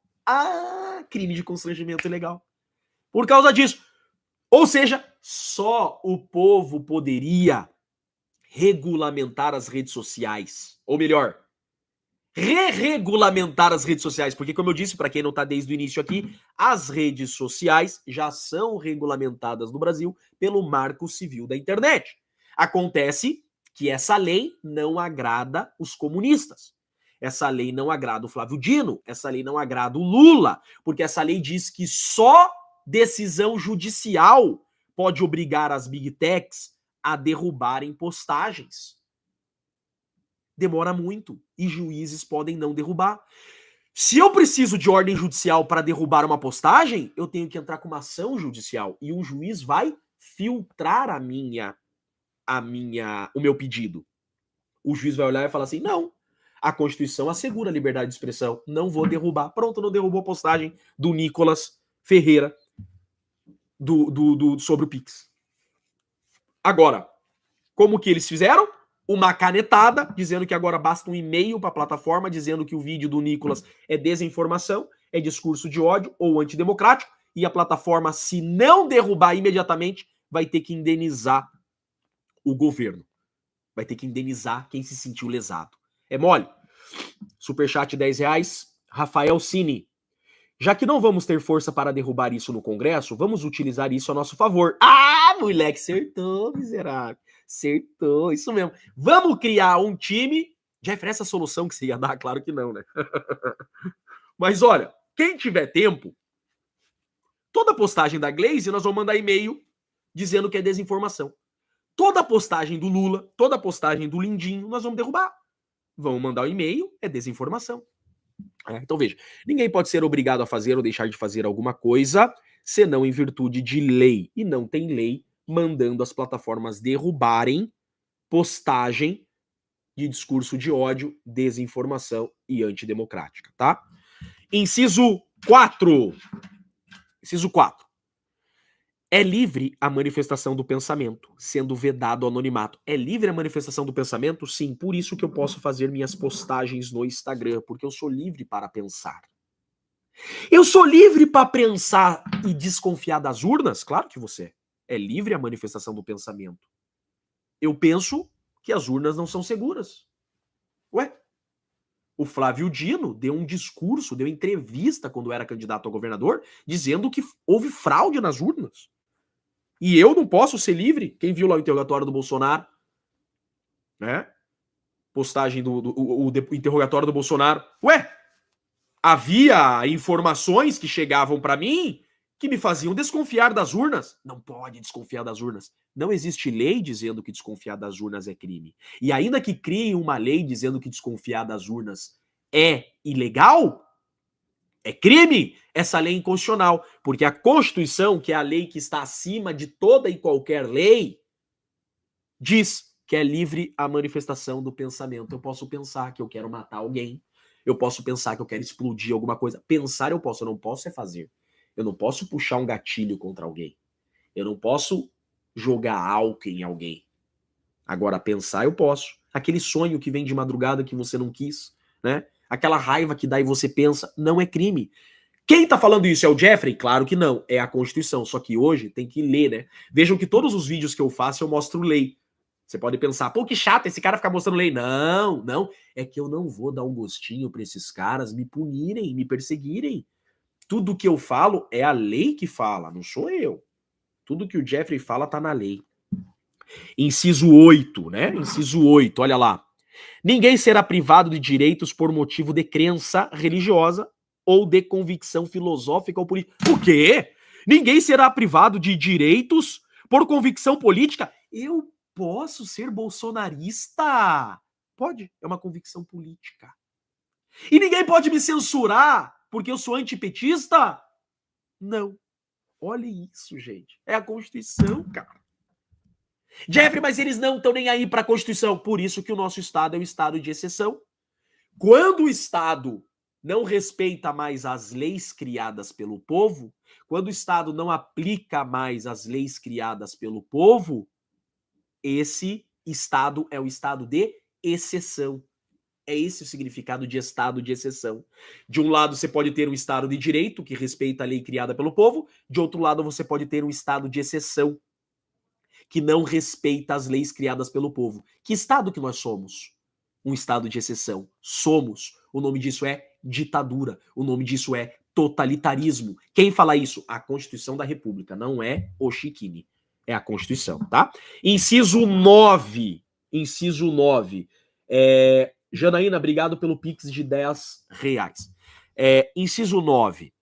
Crime de constrangimento ilegal. Por causa disso. Ou seja, só o povo poderia regulamentar as redes sociais. Ou melhor, re-regulamentar as redes sociais. Porque, como eu disse, para quem não está desde o início aqui, as redes sociais já são regulamentadas no Brasil pelo Marco Civil da Internet. Acontece que essa lei não agrada os comunistas. Essa lei não agrada o Flávio Dino. Essa lei não agrada o Lula. Porque essa lei diz que só decisão judicial pode obrigar as Big Techs a derrubarem postagens. Demora muito e juízes podem não derrubar. Se eu preciso de ordem judicial para derrubar uma postagem, eu tenho que entrar com uma ação judicial e um juiz vai filtrar o meu pedido. O juiz vai olhar e falar assim: não, a Constituição assegura a liberdade de expressão, não vou derrubar. Pronto, não derrubou a postagem do Nicolas Ferreira sobre o Pix. Agora, como que eles fizeram? Uma canetada, dizendo que agora basta um e-mail para a plataforma, dizendo que o vídeo do Nicolas é desinformação, é discurso de ódio ou antidemocrático, e a plataforma, se não derrubar imediatamente, vai ter que indenizar o governo. Vai ter que indenizar quem se sentiu lesado. É mole? Superchat R$10. Rafael Cini. Já que não vamos ter força para derrubar isso no Congresso, vamos utilizar isso a nosso favor. Moleque, acertou, miserável. Acertou, isso mesmo. Vamos criar um time. Jeff, essa solução que você ia dar? Claro que não, né? Mas olha, quem tiver tempo, toda postagem da Glaze, nós vamos mandar e-mail dizendo que é desinformação. Toda postagem do Lula, toda postagem do Lindinho, nós vamos derrubar. Vamos mandar o e-mail, é desinformação. Então veja, ninguém pode ser obrigado a fazer ou deixar de fazer alguma coisa, senão em virtude de lei. E não tem lei mandando as plataformas derrubarem postagem de discurso de ódio, desinformação e antidemocrática, tá? Inciso 4. Inciso 4. É livre a manifestação do pensamento, sendo vedado o anonimato. É livre a manifestação do pensamento? Sim, por isso que eu posso fazer minhas postagens no Instagram, porque eu sou livre para pensar. Eu sou livre para pensar e desconfiar das urnas? Claro que você é livre a manifestação do pensamento. Eu penso que as urnas não são seguras. Ué? O Flávio Dino deu um discurso, deu entrevista quando era candidato a governador, dizendo que houve fraude nas urnas. E eu não posso ser livre? Quem viu lá o interrogatório do Bolsonaro? Né? Postagem o interrogatório do Bolsonaro. Ué, havia informações que chegavam para mim que me faziam desconfiar das urnas. Não pode desconfiar das urnas. Não existe lei dizendo que desconfiar das urnas é crime. E ainda que criem uma lei dizendo que desconfiar das urnas é ilegal, é crime, essa lei é inconstitucional, porque a Constituição, que é a lei que está acima de toda e qualquer lei, diz que é livre a manifestação do pensamento. Eu posso pensar que eu quero matar alguém, eu posso pensar que eu quero explodir alguma coisa. Pensar eu não posso é fazer. Eu não posso puxar um gatilho contra alguém. Eu não posso jogar álcool em alguém. Agora, pensar eu posso. Aquele sonho que vem de madrugada que você não quis, né? Aquela raiva que dá e você pensa, não é crime. Quem tá falando isso é o Jeffrey? Claro que não, é a Constituição. Só que hoje tem que ler, né? Vejam que todos os vídeos que eu faço eu mostro lei. Você pode pensar, pô, que chato esse cara ficar mostrando lei. Não, não. É que eu não vou dar um gostinho pra esses caras me punirem, me perseguirem. Tudo que eu falo é a lei que fala, não sou eu. Tudo que o Jeffrey fala tá na lei. Inciso 8, né? Inciso 8, olha lá. Ninguém será privado de direitos por motivo de crença religiosa ou de convicção filosófica ou política. O quê? Ninguém será privado de direitos por convicção política? Eu posso ser bolsonarista? Pode, é uma convicção política. E ninguém pode me censurar porque eu sou antipetista? Não. Olha isso, gente. É a Constituição, cara. Jeffrey, mas eles não estão nem aí para a Constituição. Por isso que o nosso Estado é o Estado de exceção. Quando o Estado não respeita mais as leis criadas pelo povo, quando o Estado não aplica mais as leis criadas pelo povo, esse Estado é o estado de exceção. É esse o significado de estado de exceção. De um lado, você pode ter um Estado de direito, que respeita a lei criada pelo povo. De outro lado, você pode ter um Estado de exceção, que não respeita as leis criadas pelo povo. Que Estado que nós somos? Um Estado de exceção. Somos. O nome disso é ditadura. O nome disso é totalitarismo. Quem fala isso? A Constituição da República. Não é o Chiquini. É a Constituição, tá? Inciso 9. Inciso 9. Janaína, obrigado pelo Pix de R$10. Inciso 9.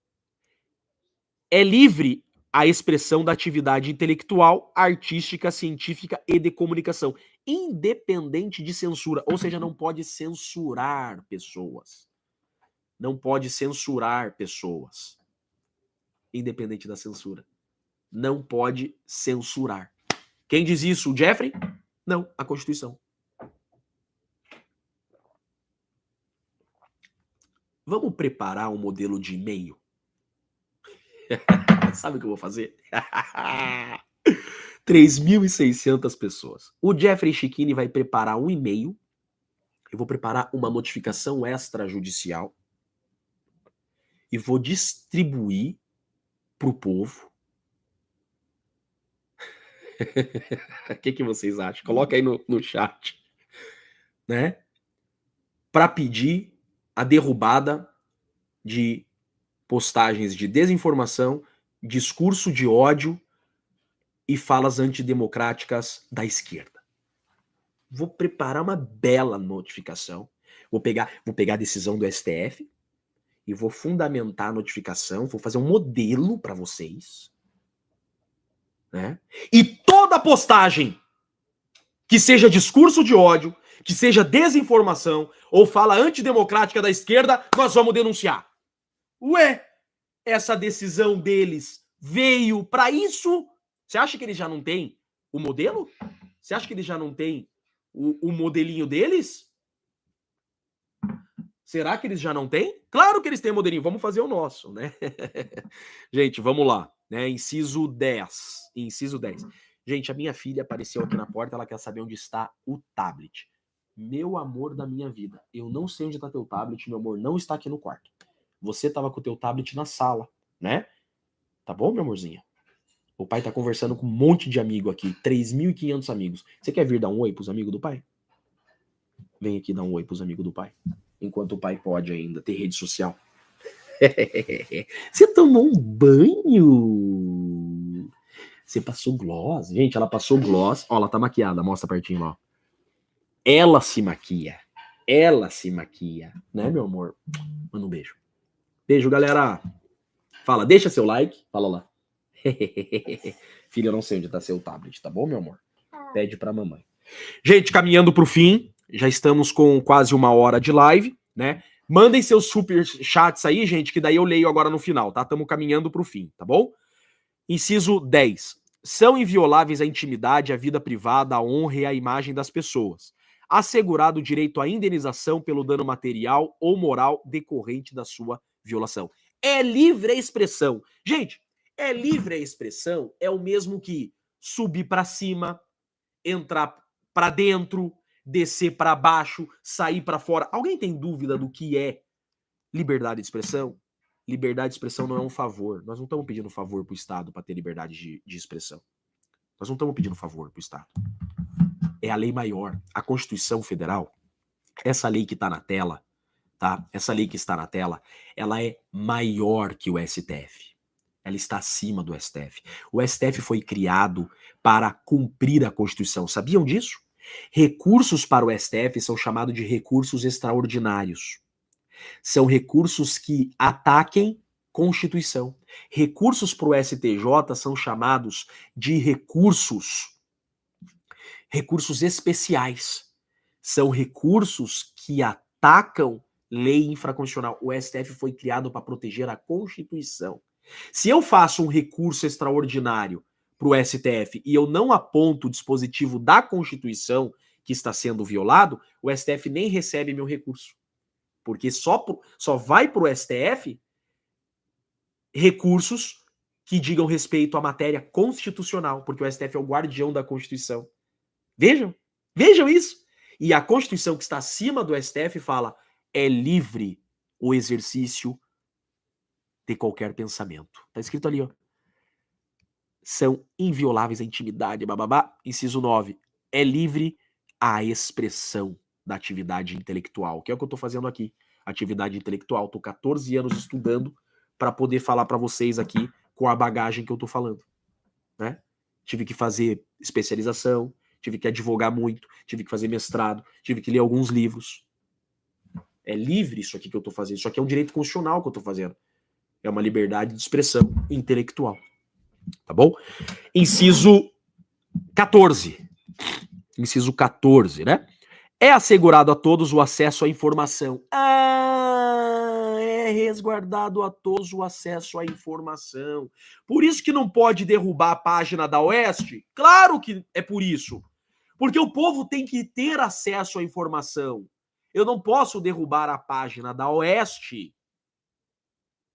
É livre a expressão da atividade intelectual, artística, científica e de comunicação, independente de censura. Ou seja, não pode censurar pessoas. Não pode censurar pessoas. Independente da censura. Não pode censurar. Quem diz isso? O Jeffrey? Não, a Constituição. Vamos preparar um modelo de e-mail? Sabe o que eu vou fazer? 3.600 pessoas. O Jeffrey Chiquini vai preparar um e-mail. Eu vou preparar uma notificação extrajudicial e vou distribuir para o povo. O que vocês acham? Coloca aí no chat, né? Para pedir a derrubada de postagens de desinformação, discurso de ódio e falas antidemocráticas da esquerda. Vou preparar uma bela notificação. Vou pegar a decisão do STF e vou fundamentar a notificação, vou fazer um modelo para vocês, né? E toda postagem que seja discurso de ódio, que seja desinformação ou fala antidemocrática da esquerda, nós vamos denunciar. Ué, essa decisão deles veio para isso? Você acha que eles já não têm o modelo? Você acha que eles já não têm o modelinho deles? Será que eles já não têm? Claro que eles têm modelinho, vamos fazer o nosso, né? Gente, vamos lá, né? Inciso 10. Inciso 10. Gente, a minha filha apareceu aqui na porta, ela quer saber onde está o tablet. Meu amor da minha vida, eu não sei onde está teu tablet, meu amor, não está aqui no quarto. Você estava com o teu tablet na sala, né? Tá bom, meu amorzinho? O pai tá conversando com um monte de amigo aqui, 3.500 amigos. Você quer vir dar um oi pros amigos do pai? Vem aqui dar um oi pros amigos do pai. Enquanto o pai pode ainda ter rede social. Você tomou um banho? Você passou gloss? Gente, ela passou gloss. Ó, ela tá maquiada, mostra pertinho lá. Ela se maquia. Ela se maquia. Né, meu amor? Manda um beijo. Beijo, galera. Fala, deixa seu like. Fala lá. Filha, eu não sei onde tá seu tablet, tá bom, meu amor? Pede pra mamãe. Gente, caminhando pro fim. Já estamos com quase 1 hora de live, né? Mandem seus super chats aí, gente, que daí eu leio agora no final, tá? Estamos caminhando pro fim, tá bom? Inciso 10. São invioláveis a intimidade, a vida privada, a honra e a imagem das pessoas. Assegurado o direito à indenização pelo dano material ou moral decorrente da sua violação. É livre a expressão. Gente, é livre a expressão é o mesmo que subir para cima, entrar para dentro, descer para baixo, sair para fora. Alguém tem dúvida do que é liberdade de expressão? Liberdade de expressão não é um favor. Nós não estamos pedindo favor para o Estado para ter liberdade de expressão. Nós não estamos pedindo favor para o Estado. É a lei maior, a Constituição Federal. Essa lei que está na tela, tá? Essa lei que está na tela, ela é maior que o STF. Ela está acima do STF. O STF foi criado para cumprir a Constituição. Sabiam disso? Recursos para o STF são chamados de recursos extraordinários. São recursos que ataquem Constituição. Recursos para o STJ são chamados de recursos especiais. São recursos que atacam lei infraconstitucional. O STF foi criado para proteger a Constituição. Se eu faço um recurso extraordinário para o STF e eu não aponto o dispositivo da Constituição que está sendo violado, o STF nem recebe meu recurso. Porque só vai para o STF recursos que digam respeito à matéria constitucional, porque o STF é o guardião da Constituição. Vejam isso. E a Constituição que está acima do STF fala: é livre o exercício de qualquer pensamento. Tá escrito ali, ó. São invioláveis a intimidade, bababá. Inciso 9. É livre a expressão da atividade intelectual, que é o que eu tô fazendo aqui. Atividade intelectual. Tô 14 anos estudando para poder falar para vocês aqui com a bagagem que eu tô falando, né? Tive que fazer especialização, tive que advogar muito, tive que fazer mestrado, tive que ler alguns livros. É livre isso aqui que eu tô fazendo. Isso aqui é um direito constitucional que eu tô fazendo. É uma liberdade de expressão intelectual. Tá bom? Inciso 14. Inciso 14, né? É assegurado a todos o acesso à informação. É resguardado a todos o acesso à informação. Por isso que não pode derrubar a página da Oeste? Claro que é por isso. Porque o povo tem que ter acesso à informação. Eu não posso derrubar a página da Oeste.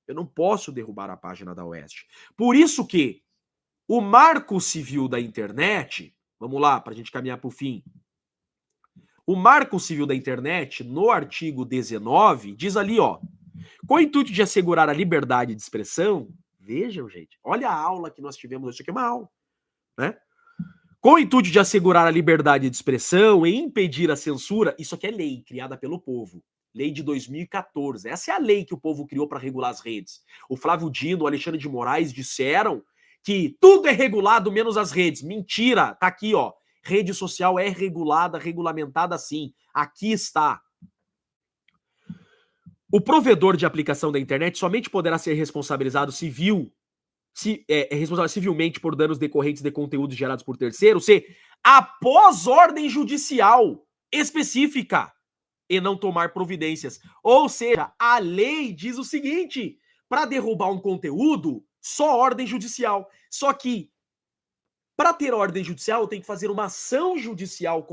Eu não posso derrubar a página da Oeste. Por isso que o Marco Civil da Internet, vamos lá, para a gente caminhar para o fim. O Marco Civil da Internet, no artigo 19, diz ali, ó, com o intuito de assegurar a liberdade de expressão, vejam, gente, olha a aula que nós tivemos, isso aqui é uma aula, né? Com o intuito de assegurar a liberdade de expressão e impedir a censura, isso aqui é lei criada pelo povo. Lei de 2014. Essa é a lei que o povo criou para regular as redes. O Flávio Dino, o Alexandre de Moraes disseram que tudo é regulado menos as redes. Mentira! Tá aqui, ó. Rede social é regulada, regulamentada sim. Aqui está. O provedor de aplicação da internet somente poderá ser responsabilizado civilmente por danos decorrentes de conteúdos gerados por terceiros após ordem judicial específica e não tomar providências. Ou seja, a lei diz o seguinte: para derrubar um conteúdo, só ordem judicial. Só que, para ter ordem judicial, eu tenho que fazer uma ação judicial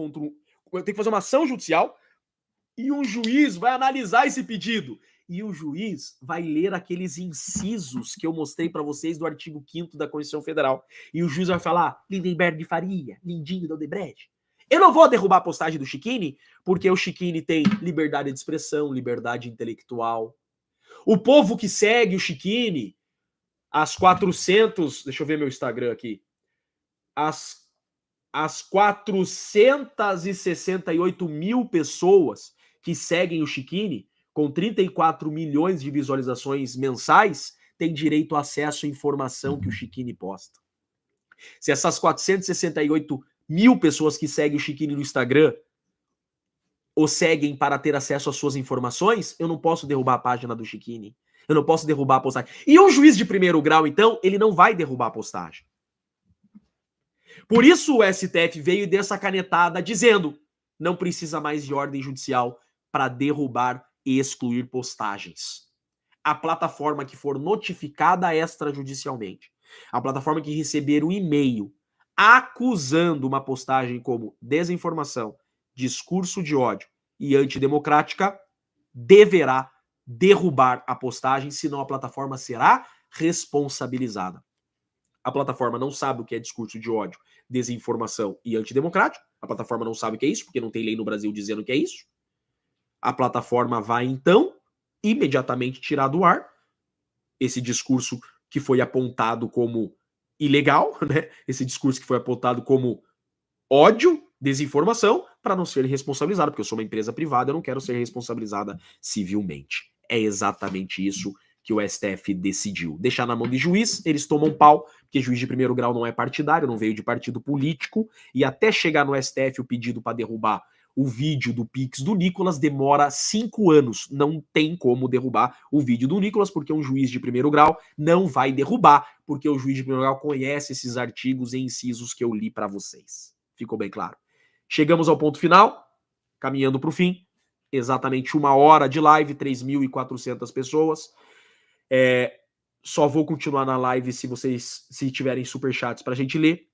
e um juiz vai analisar esse pedido. E o juiz vai ler aqueles incisos que eu mostrei para vocês do artigo 5º da Constituição Federal. E o juiz vai falar: Lindenberg de Faria, Lindinho da Odebrecht. Eu não vou derrubar a postagem do Chiquini, porque o Chiquini tem liberdade de expressão, liberdade intelectual. O povo que segue o Chiquini, as 400... Deixa eu ver meu Instagram aqui. As 468 mil pessoas que seguem o Chiquini, com 34 milhões de visualizações mensais, têm direito a acesso à informação que o Chiquini posta. Se essas 468 mil pessoas que seguem o Chiquini no Instagram o seguem para ter acesso às suas informações, eu não posso derrubar a página do Chiquini. Eu não posso derrubar a postagem. E um juiz de primeiro grau, então, ele não vai derrubar a postagem. Por isso o STF veio e deu essa canetada dizendo: não precisa mais de ordem judicial para derrubar e excluir postagens. A plataforma que for notificada extrajudicialmente, a plataforma que receber um e-mail acusando uma postagem como desinformação, discurso de ódio e antidemocrática, deverá derrubar a postagem, senão a plataforma será responsabilizada. A plataforma não sabe o que é discurso de ódio, desinformação e antidemocrático. A plataforma não sabe o que é isso, porque não tem lei no Brasil dizendo que é isso. A plataforma vai, então, imediatamente tirar do ar esse discurso que foi apontado como ilegal, né? Esse discurso que foi apontado como ódio, desinformação, para não ser responsabilizado, porque eu sou uma empresa privada, eu não quero ser responsabilizada civilmente. É exatamente isso que o STF decidiu. Deixar na mão de juiz, eles tomam pau, porque juiz de primeiro grau não é partidário, não veio de partido político, e até chegar no STF o pedido para derrubar o vídeo do Pix do Nicolas demora 5 anos. Não tem como derrubar o vídeo do Nicolas, porque um juiz de primeiro grau não vai derrubar, porque o juiz de primeiro grau conhece esses artigos e incisos que eu li para vocês. Ficou bem claro? Chegamos ao ponto final, caminhando para o fim. Exatamente 1 hora de live, 3.400 pessoas. Só vou continuar na live se tiverem superchats para a gente ler.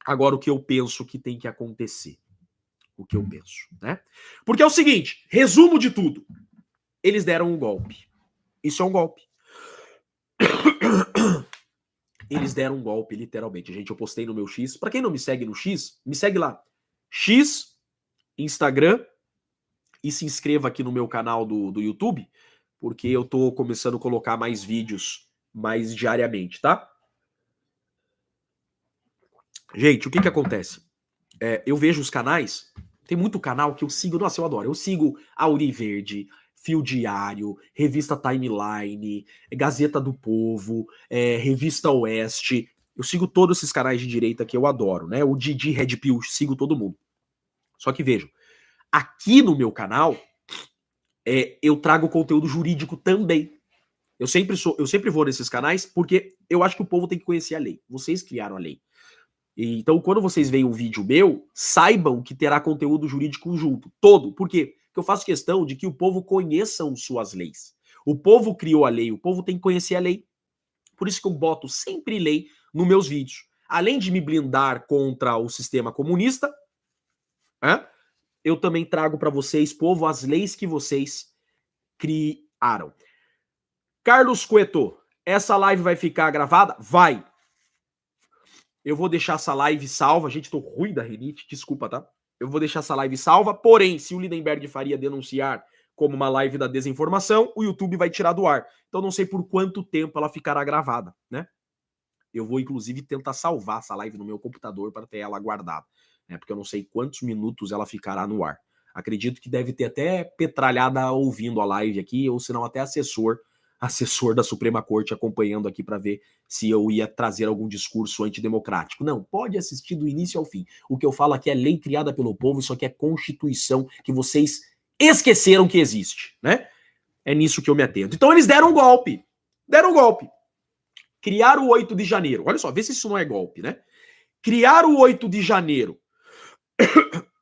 Agora, o que eu penso que tem que acontecer. O que eu penso, né? Porque é o seguinte, resumo de tudo. eles deram um golpe. Isso é um golpe. Eles deram um golpe, literalmente. Gente, eu postei no meu X. Pra quem não me segue no X, me segue lá. X, Instagram, e se inscreva aqui no meu canal do YouTube, porque eu tô começando a colocar mais vídeos mais diariamente, tá? Gente, o que acontece? Eu vejo os canais, tem muito canal que eu sigo, nossa, eu adoro. Eu sigo Auri Verde, Fio Diário, Revista Timeline, Gazeta do Povo, Revista Oeste. Eu sigo todos esses canais de direita que eu adoro, né? O Didi Red Pill, sigo todo mundo. Só que vejam, aqui no meu canal, eu trago conteúdo jurídico também. Eu sempre vou nesses canais porque eu acho que o povo tem que conhecer a lei. Vocês criaram a lei. Então, quando vocês veem um vídeo meu, saibam que terá conteúdo jurídico junto, todo. Por quê? Porque eu faço questão de que o povo conheça suas leis. O povo criou a lei, o povo tem que conhecer a lei. Por isso que eu boto sempre lei nos meus vídeos. Além de me blindar contra o sistema comunista, eu também trago para vocês, povo, as leis que vocês criaram. Carlos Cueto, essa live vai ficar gravada? Vai! Eu vou deixar essa live salva. Gente, tô ruim da rinite, desculpa, tá? Eu vou deixar essa live salva, porém, se o Lindenberg Faria denunciar como uma live da desinformação, o YouTube vai tirar do ar. Então não sei por quanto tempo ela ficará gravada, né? Eu vou, inclusive, tentar salvar essa live no meu computador para ter ela guardada, né? Porque eu não sei quantos minutos ela ficará no ar. Acredito que deve ter até petralhada ouvindo a live aqui, ou se não até assessor da Suprema Corte acompanhando aqui para ver se eu ia trazer algum discurso antidemocrático. Não, pode assistir do início ao fim. O que eu falo aqui é lei criada pelo povo, isso aqui é Constituição que vocês esqueceram que existe, né? É nisso que eu me atento. Então eles deram um golpe. Deram um golpe. Criaram o 8 de janeiro. Olha só, vê se isso não é golpe, né? Criaram o 8 de janeiro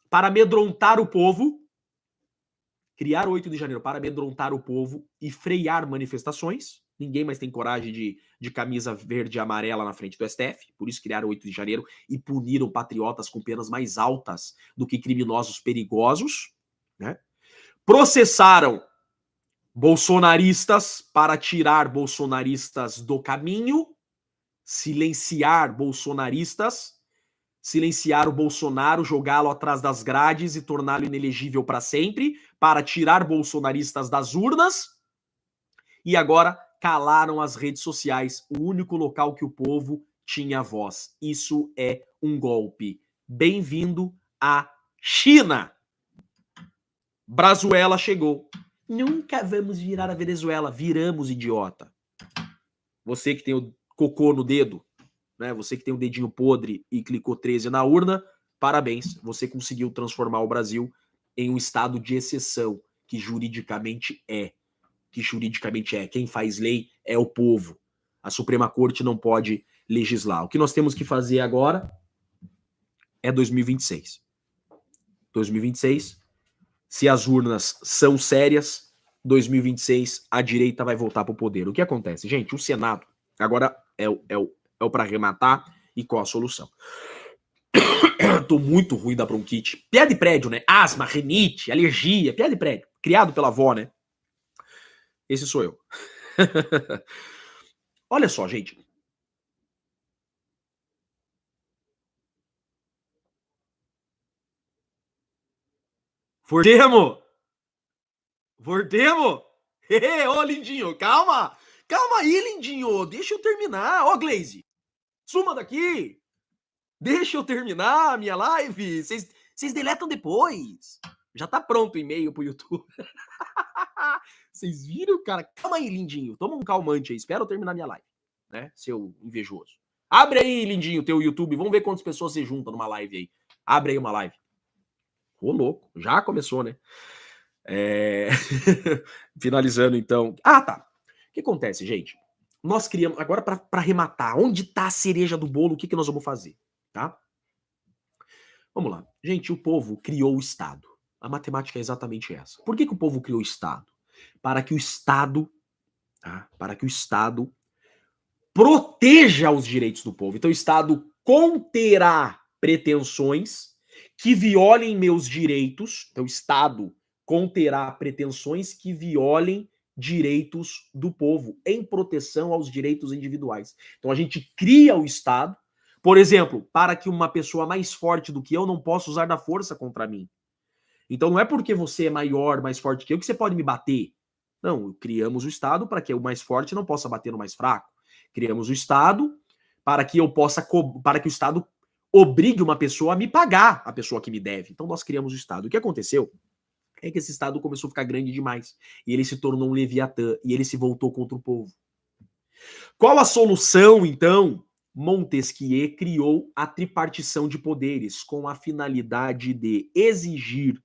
para amedrontar o povo. Criar o 8 de janeiro para amedrontar o povo e frear manifestações. Ninguém mais tem coragem de camisa verde e amarela na frente do STF. Por isso criaram o 8 de janeiro e puniram patriotas com penas mais altas do que criminosos perigosos, né? Processaram bolsonaristas para tirar bolsonaristas do caminho, silenciar bolsonaristas, silenciar o Bolsonaro, jogá-lo atrás das grades e torná-lo inelegível para sempre, para tirar bolsonaristas das urnas, e agora calaram as redes sociais, o único local que o povo tinha voz. Isso é um golpe. Bem-vindo à China. Brazuela chegou. Nunca vamos virar a Venezuela. Viramos, idiota. Você que tem o cocô no dedo, né? Você que tem o dedinho podre e clicou 13 na urna, parabéns. Você conseguiu transformar o Brasil em um estado de exceção, que juridicamente é. Quem faz lei é o povo. A Suprema Corte não pode legislar. O que nós temos que fazer agora é 2026. 2026, se as urnas são sérias, 2026 a direita vai voltar para o poder. O que acontece? Gente, o Senado agora é o para arrematar. E qual a solução? Tô muito ruim da bronquite. Piada de prédio, né? Asma, rinite, alergia, piada de prédio. Criado pela avó, né? Esse sou eu. Olha só, gente. Voltemos! Ô, lindinho, calma! Calma aí, lindinho! Deixa eu terminar. Ó, Glaze, suma daqui! Deixa eu terminar a minha live! Vocês deletam depois! Já tá pronto o e-mail pro YouTube. Vocês viram, cara? Calma aí, lindinho. Toma um calmante aí. Espera eu terminar minha live, né? Seu invejoso. Abre aí, lindinho, teu YouTube. Vamos ver quantas pessoas se juntam numa live aí. Abre aí uma live. Ô, louco. Já começou, né? Finalizando, então. Ah, tá. O que acontece, gente? Nós criamos... Agora, para arrematar, onde tá a cereja do bolo, o que nós vamos fazer, tá? Vamos lá. Gente, o povo criou o Estado. A matemática é exatamente essa. Por que o povo criou o Estado? Para que o Estado, tá? Para que o Estado proteja os direitos do povo. Então o Estado conterá pretensões que violem meus direitos. Então o Estado conterá pretensões que violem direitos do povo, em proteção aos direitos individuais. Então a gente cria o Estado, por exemplo, para que uma pessoa mais forte do que eu não possa usar da força contra mim. Então não é porque você é maior, mais forte que eu, que você pode me bater. Não, criamos o Estado para que o mais forte não possa bater no mais fraco. Criamos o Estado para que para que o Estado obrigue uma pessoa a me pagar, a pessoa que me deve. Então nós criamos o Estado. O que aconteceu é que esse Estado começou a ficar grande demais. E ele se tornou um Leviatã. E ele se voltou contra o povo. Qual a solução, então? Montesquieu criou a tripartição de poderes com a finalidade de exigir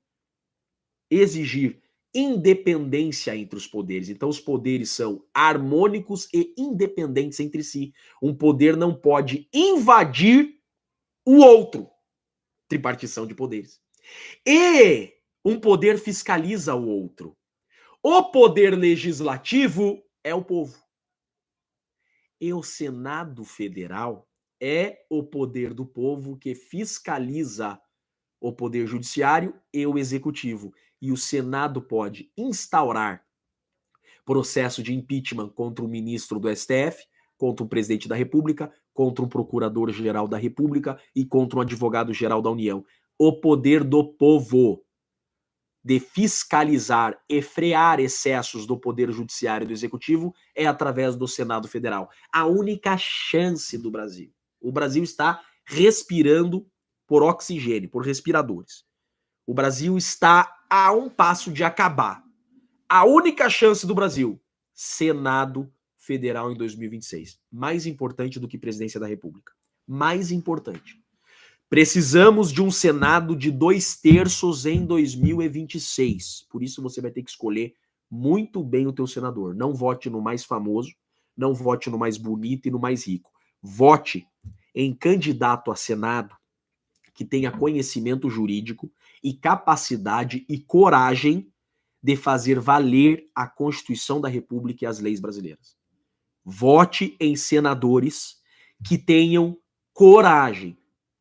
independência entre os poderes. Então, os poderes são harmônicos e independentes entre si. Um poder não pode invadir o outro. Tripartição de poderes. E um poder fiscaliza o outro. O poder legislativo é o povo. E o Senado Federal é o poder do povo que fiscaliza o poder judiciário e o executivo. E o Senado pode instaurar processo de impeachment contra o ministro do STF, contra o presidente da República, contra o procurador-geral da República e contra o advogado-geral da União. O poder do povo de fiscalizar e frear excessos do poder judiciário e do executivo é através do Senado Federal. A única chance do Brasil. O Brasil está respirando por oxigênio, por respiradores. O Brasil está a um passo de acabar. A única chance do Brasil, Senado Federal em 2026. Mais importante do que presidência da República. Mais importante. Precisamos de um Senado de 2/3 em 2026. Por isso você vai ter que escolher muito bem o teu senador. Não vote no mais famoso, não vote no mais bonito e no mais rico. Vote em candidato a Senado que tenha conhecimento jurídico e capacidade e coragem de fazer valer a Constituição da República e as leis brasileiras. Vote em senadores que tenham coragem,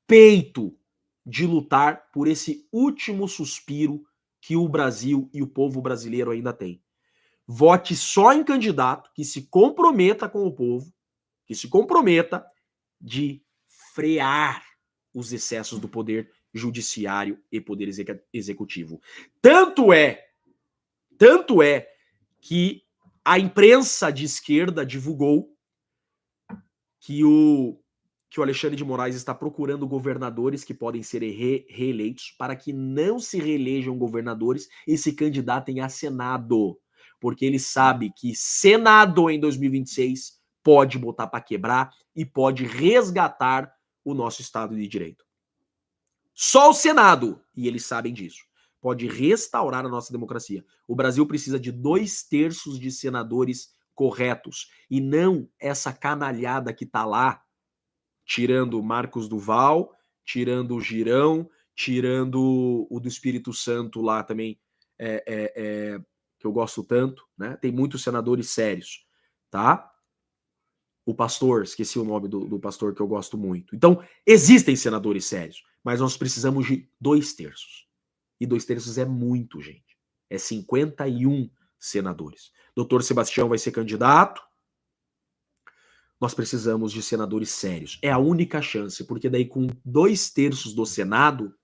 peito de lutar por esse último suspiro que o Brasil e o povo brasileiro ainda tem. Vote só em candidato que se comprometa com o povo, que se comprometa de frear os excessos do poder judiciário e poder executivo. Tanto é que a imprensa de esquerda divulgou que o Alexandre de Moraes está procurando governadores que podem ser reeleitos para que não se reelejam governadores e se candidatem a Senado. Porque ele sabe que Senado em 2026 pode botar para quebrar e pode resgatar o nosso Estado de Direito. Só o Senado, e eles sabem disso, pode restaurar a nossa democracia. O Brasil precisa de 2/3 de senadores corretos e não essa canalhada que está lá, tirando o Marcos Duval, tirando o Girão, tirando o do Espírito Santo lá também, que eu gosto tanto, né? Tem muitos senadores sérios, tá? O pastor, esqueci o nome do pastor que eu gosto muito. Então, existem senadores sérios, mas nós precisamos de 2/3. E 2/3 é muito, gente. É 51 senadores. Doutor Sebastião vai ser candidato. Nós precisamos de senadores sérios. É a única chance, porque daí com 2/3 do Senado,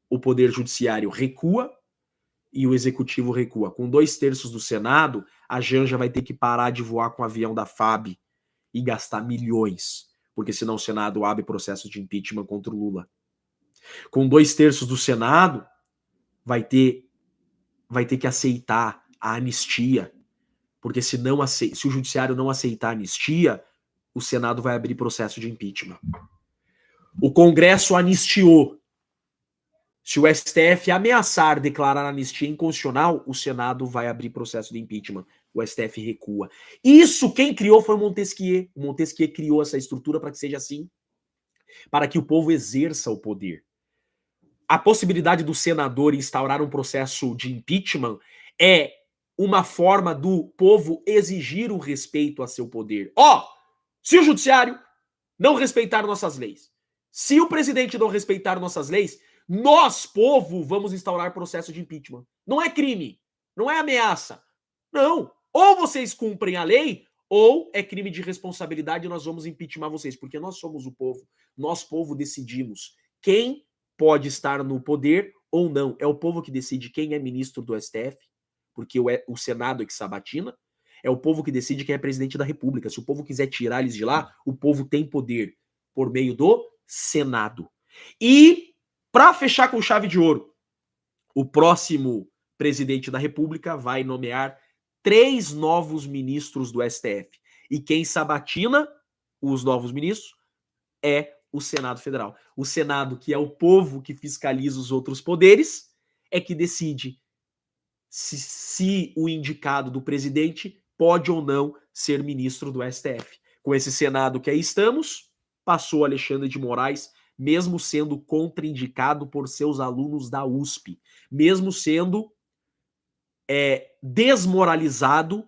o Poder Judiciário recua e o Executivo recua. Com 2/3 do Senado, a Janja vai ter que parar de voar com o avião da FAB e gastar milhões, porque senão o Senado abre processo de impeachment contra o Lula. Com 2/3 do Senado, vai ter que aceitar a anistia, porque se o Judiciário não aceitar a anistia, o Senado vai abrir processo de impeachment. O Congresso anistiou. Se o STF ameaçar declarar a anistia inconstitucional, o Senado vai abrir processo de impeachment. O STF recua. Isso quem criou foi o Montesquieu. O Montesquieu criou essa estrutura para que seja assim, para que o povo exerça o poder. A possibilidade do senador instaurar um processo de impeachment é uma forma do povo exigir o respeito a seu poder. Se o judiciário não respeitar nossas leis, se o presidente não respeitar nossas leis, nós, povo, vamos instaurar processo de impeachment. Não é crime. Não é ameaça. Não. Ou vocês cumprem a lei, ou é crime de responsabilidade e nós vamos impeachment vocês. Porque nós somos o povo. Nós, povo, decidimos quem pode estar no poder ou não. É o povo que decide quem é ministro do STF, porque o Senado é que sabatina. É o povo que decide quem é presidente da República. Se o povo quiser tirar eles de lá, o povo tem poder por meio do Senado. E, para fechar com chave de ouro, o próximo presidente da República vai nomear 3 novos ministros do STF. E quem sabatina os novos ministros é o Senado Federal. O Senado, que é o povo que fiscaliza os outros poderes, é que decide se o indicado do presidente pode ou não ser ministro do STF. Com esse Senado que aí estamos, passou Alexandre de Moraes, mesmo sendo contraindicado por seus alunos da USP, mesmo sendo desmoralizado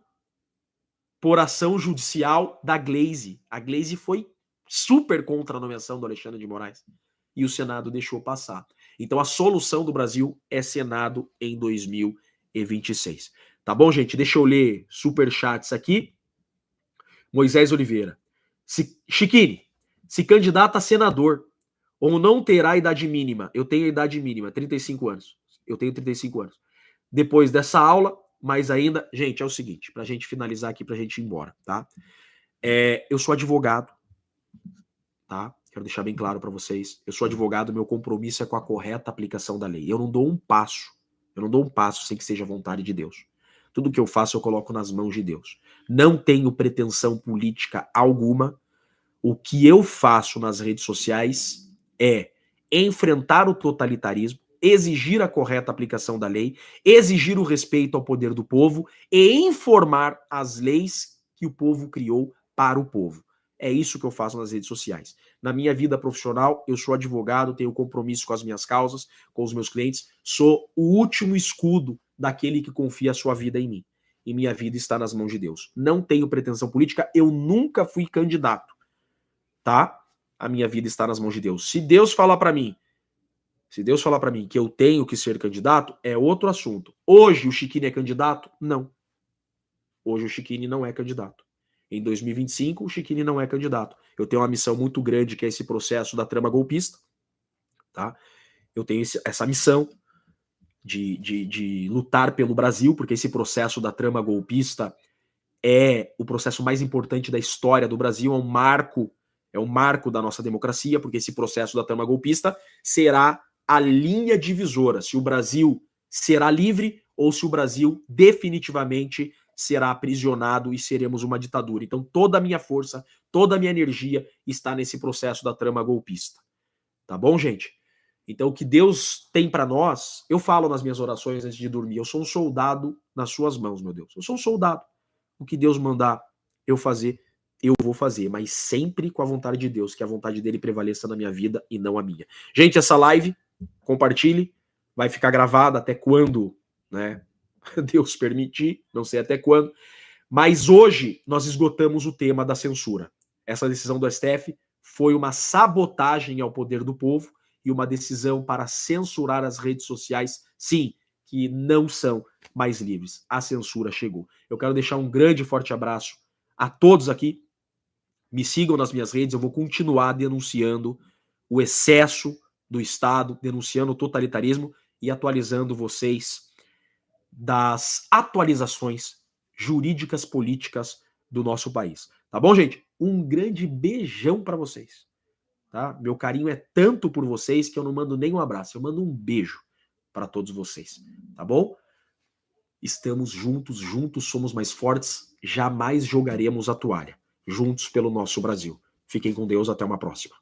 por ação judicial da Glaze. A Glaze foi super contra a nomeação do Alexandre de Moraes e o Senado deixou passar. Então a solução do Brasil é Senado em 2026. Tá bom, gente? Deixa eu ler superchats aqui. Moisés Oliveira. Chiquini, se candidata a senador ou não terá idade mínima? Eu tenho idade mínima, 35 anos. Eu tenho 35 anos. Depois dessa aula, mas ainda... Gente, é o seguinte, pra gente finalizar aqui, pra gente ir embora, tá? Eu sou advogado, tá? Quero deixar bem claro pra vocês. Eu sou advogado, meu compromisso é com a correta aplicação da lei. Eu não dou um passo sem que seja vontade de Deus. Tudo que eu faço eu coloco nas mãos de Deus. Não tenho pretensão política alguma. O que eu faço nas redes sociais é enfrentar o totalitarismo, exigir a correta aplicação da lei, exigir o respeito ao poder do povo e informar as leis que o povo criou para o povo. É isso que eu faço nas redes sociais. Na minha vida profissional, eu sou advogado, tenho compromisso com as minhas causas, com os meus clientes, sou o último escudo daquele que confia a sua vida em mim. E minha vida está nas mãos de Deus. Não tenho pretensão política, eu nunca fui candidato, tá? A minha vida está nas mãos de Deus. Se Deus falar para mim que eu tenho que ser candidato, é outro assunto. Hoje o Chiquini é candidato? Não. Hoje o Chiquini não é candidato. Em 2025, o Chiquini não é candidato. Eu tenho uma missão muito grande, que é esse processo da trama golpista, tá? Eu tenho essa missão de lutar pelo Brasil, porque esse processo da trama golpista é o processo mais importante da história do Brasil, é um marco da nossa democracia, porque esse processo da trama golpista será a linha divisora, se o Brasil será livre ou se o Brasil definitivamente será aprisionado e seremos uma ditadura. Então toda a minha força, toda a minha energia está nesse processo da trama golpista. Tá bom, gente? Então o que Deus tem para nós, eu falo nas minhas orações antes de dormir, eu sou um soldado nas suas mãos, meu Deus. Eu sou um soldado. O que Deus mandar eu fazer, eu vou fazer, mas sempre com a vontade de Deus, que a vontade dele prevaleça na minha vida e não a minha. Gente, essa live, compartilhe, vai ficar gravada até quando, né? Deus permitir, não sei até quando, mas hoje nós esgotamos o tema da censura. Essa decisão do STF foi uma sabotagem ao poder do povo e uma decisão para censurar as redes sociais, sim, que não são mais livres. A censura chegou. Eu quero deixar um grande e forte abraço a todos aqui. Me sigam nas minhas redes, eu vou continuar denunciando o excesso do Estado, denunciando o totalitarismo e atualizando vocês das atualizações jurídicas políticas do nosso país. Tá bom, gente? Um grande beijão para vocês. Tá? Meu carinho é tanto por vocês que eu não mando nem um abraço, eu mando um beijo para todos vocês. Tá bom? Estamos juntos somos mais fortes, jamais jogaremos a toalha. Juntos pelo nosso Brasil. Fiquem com Deus, até uma próxima.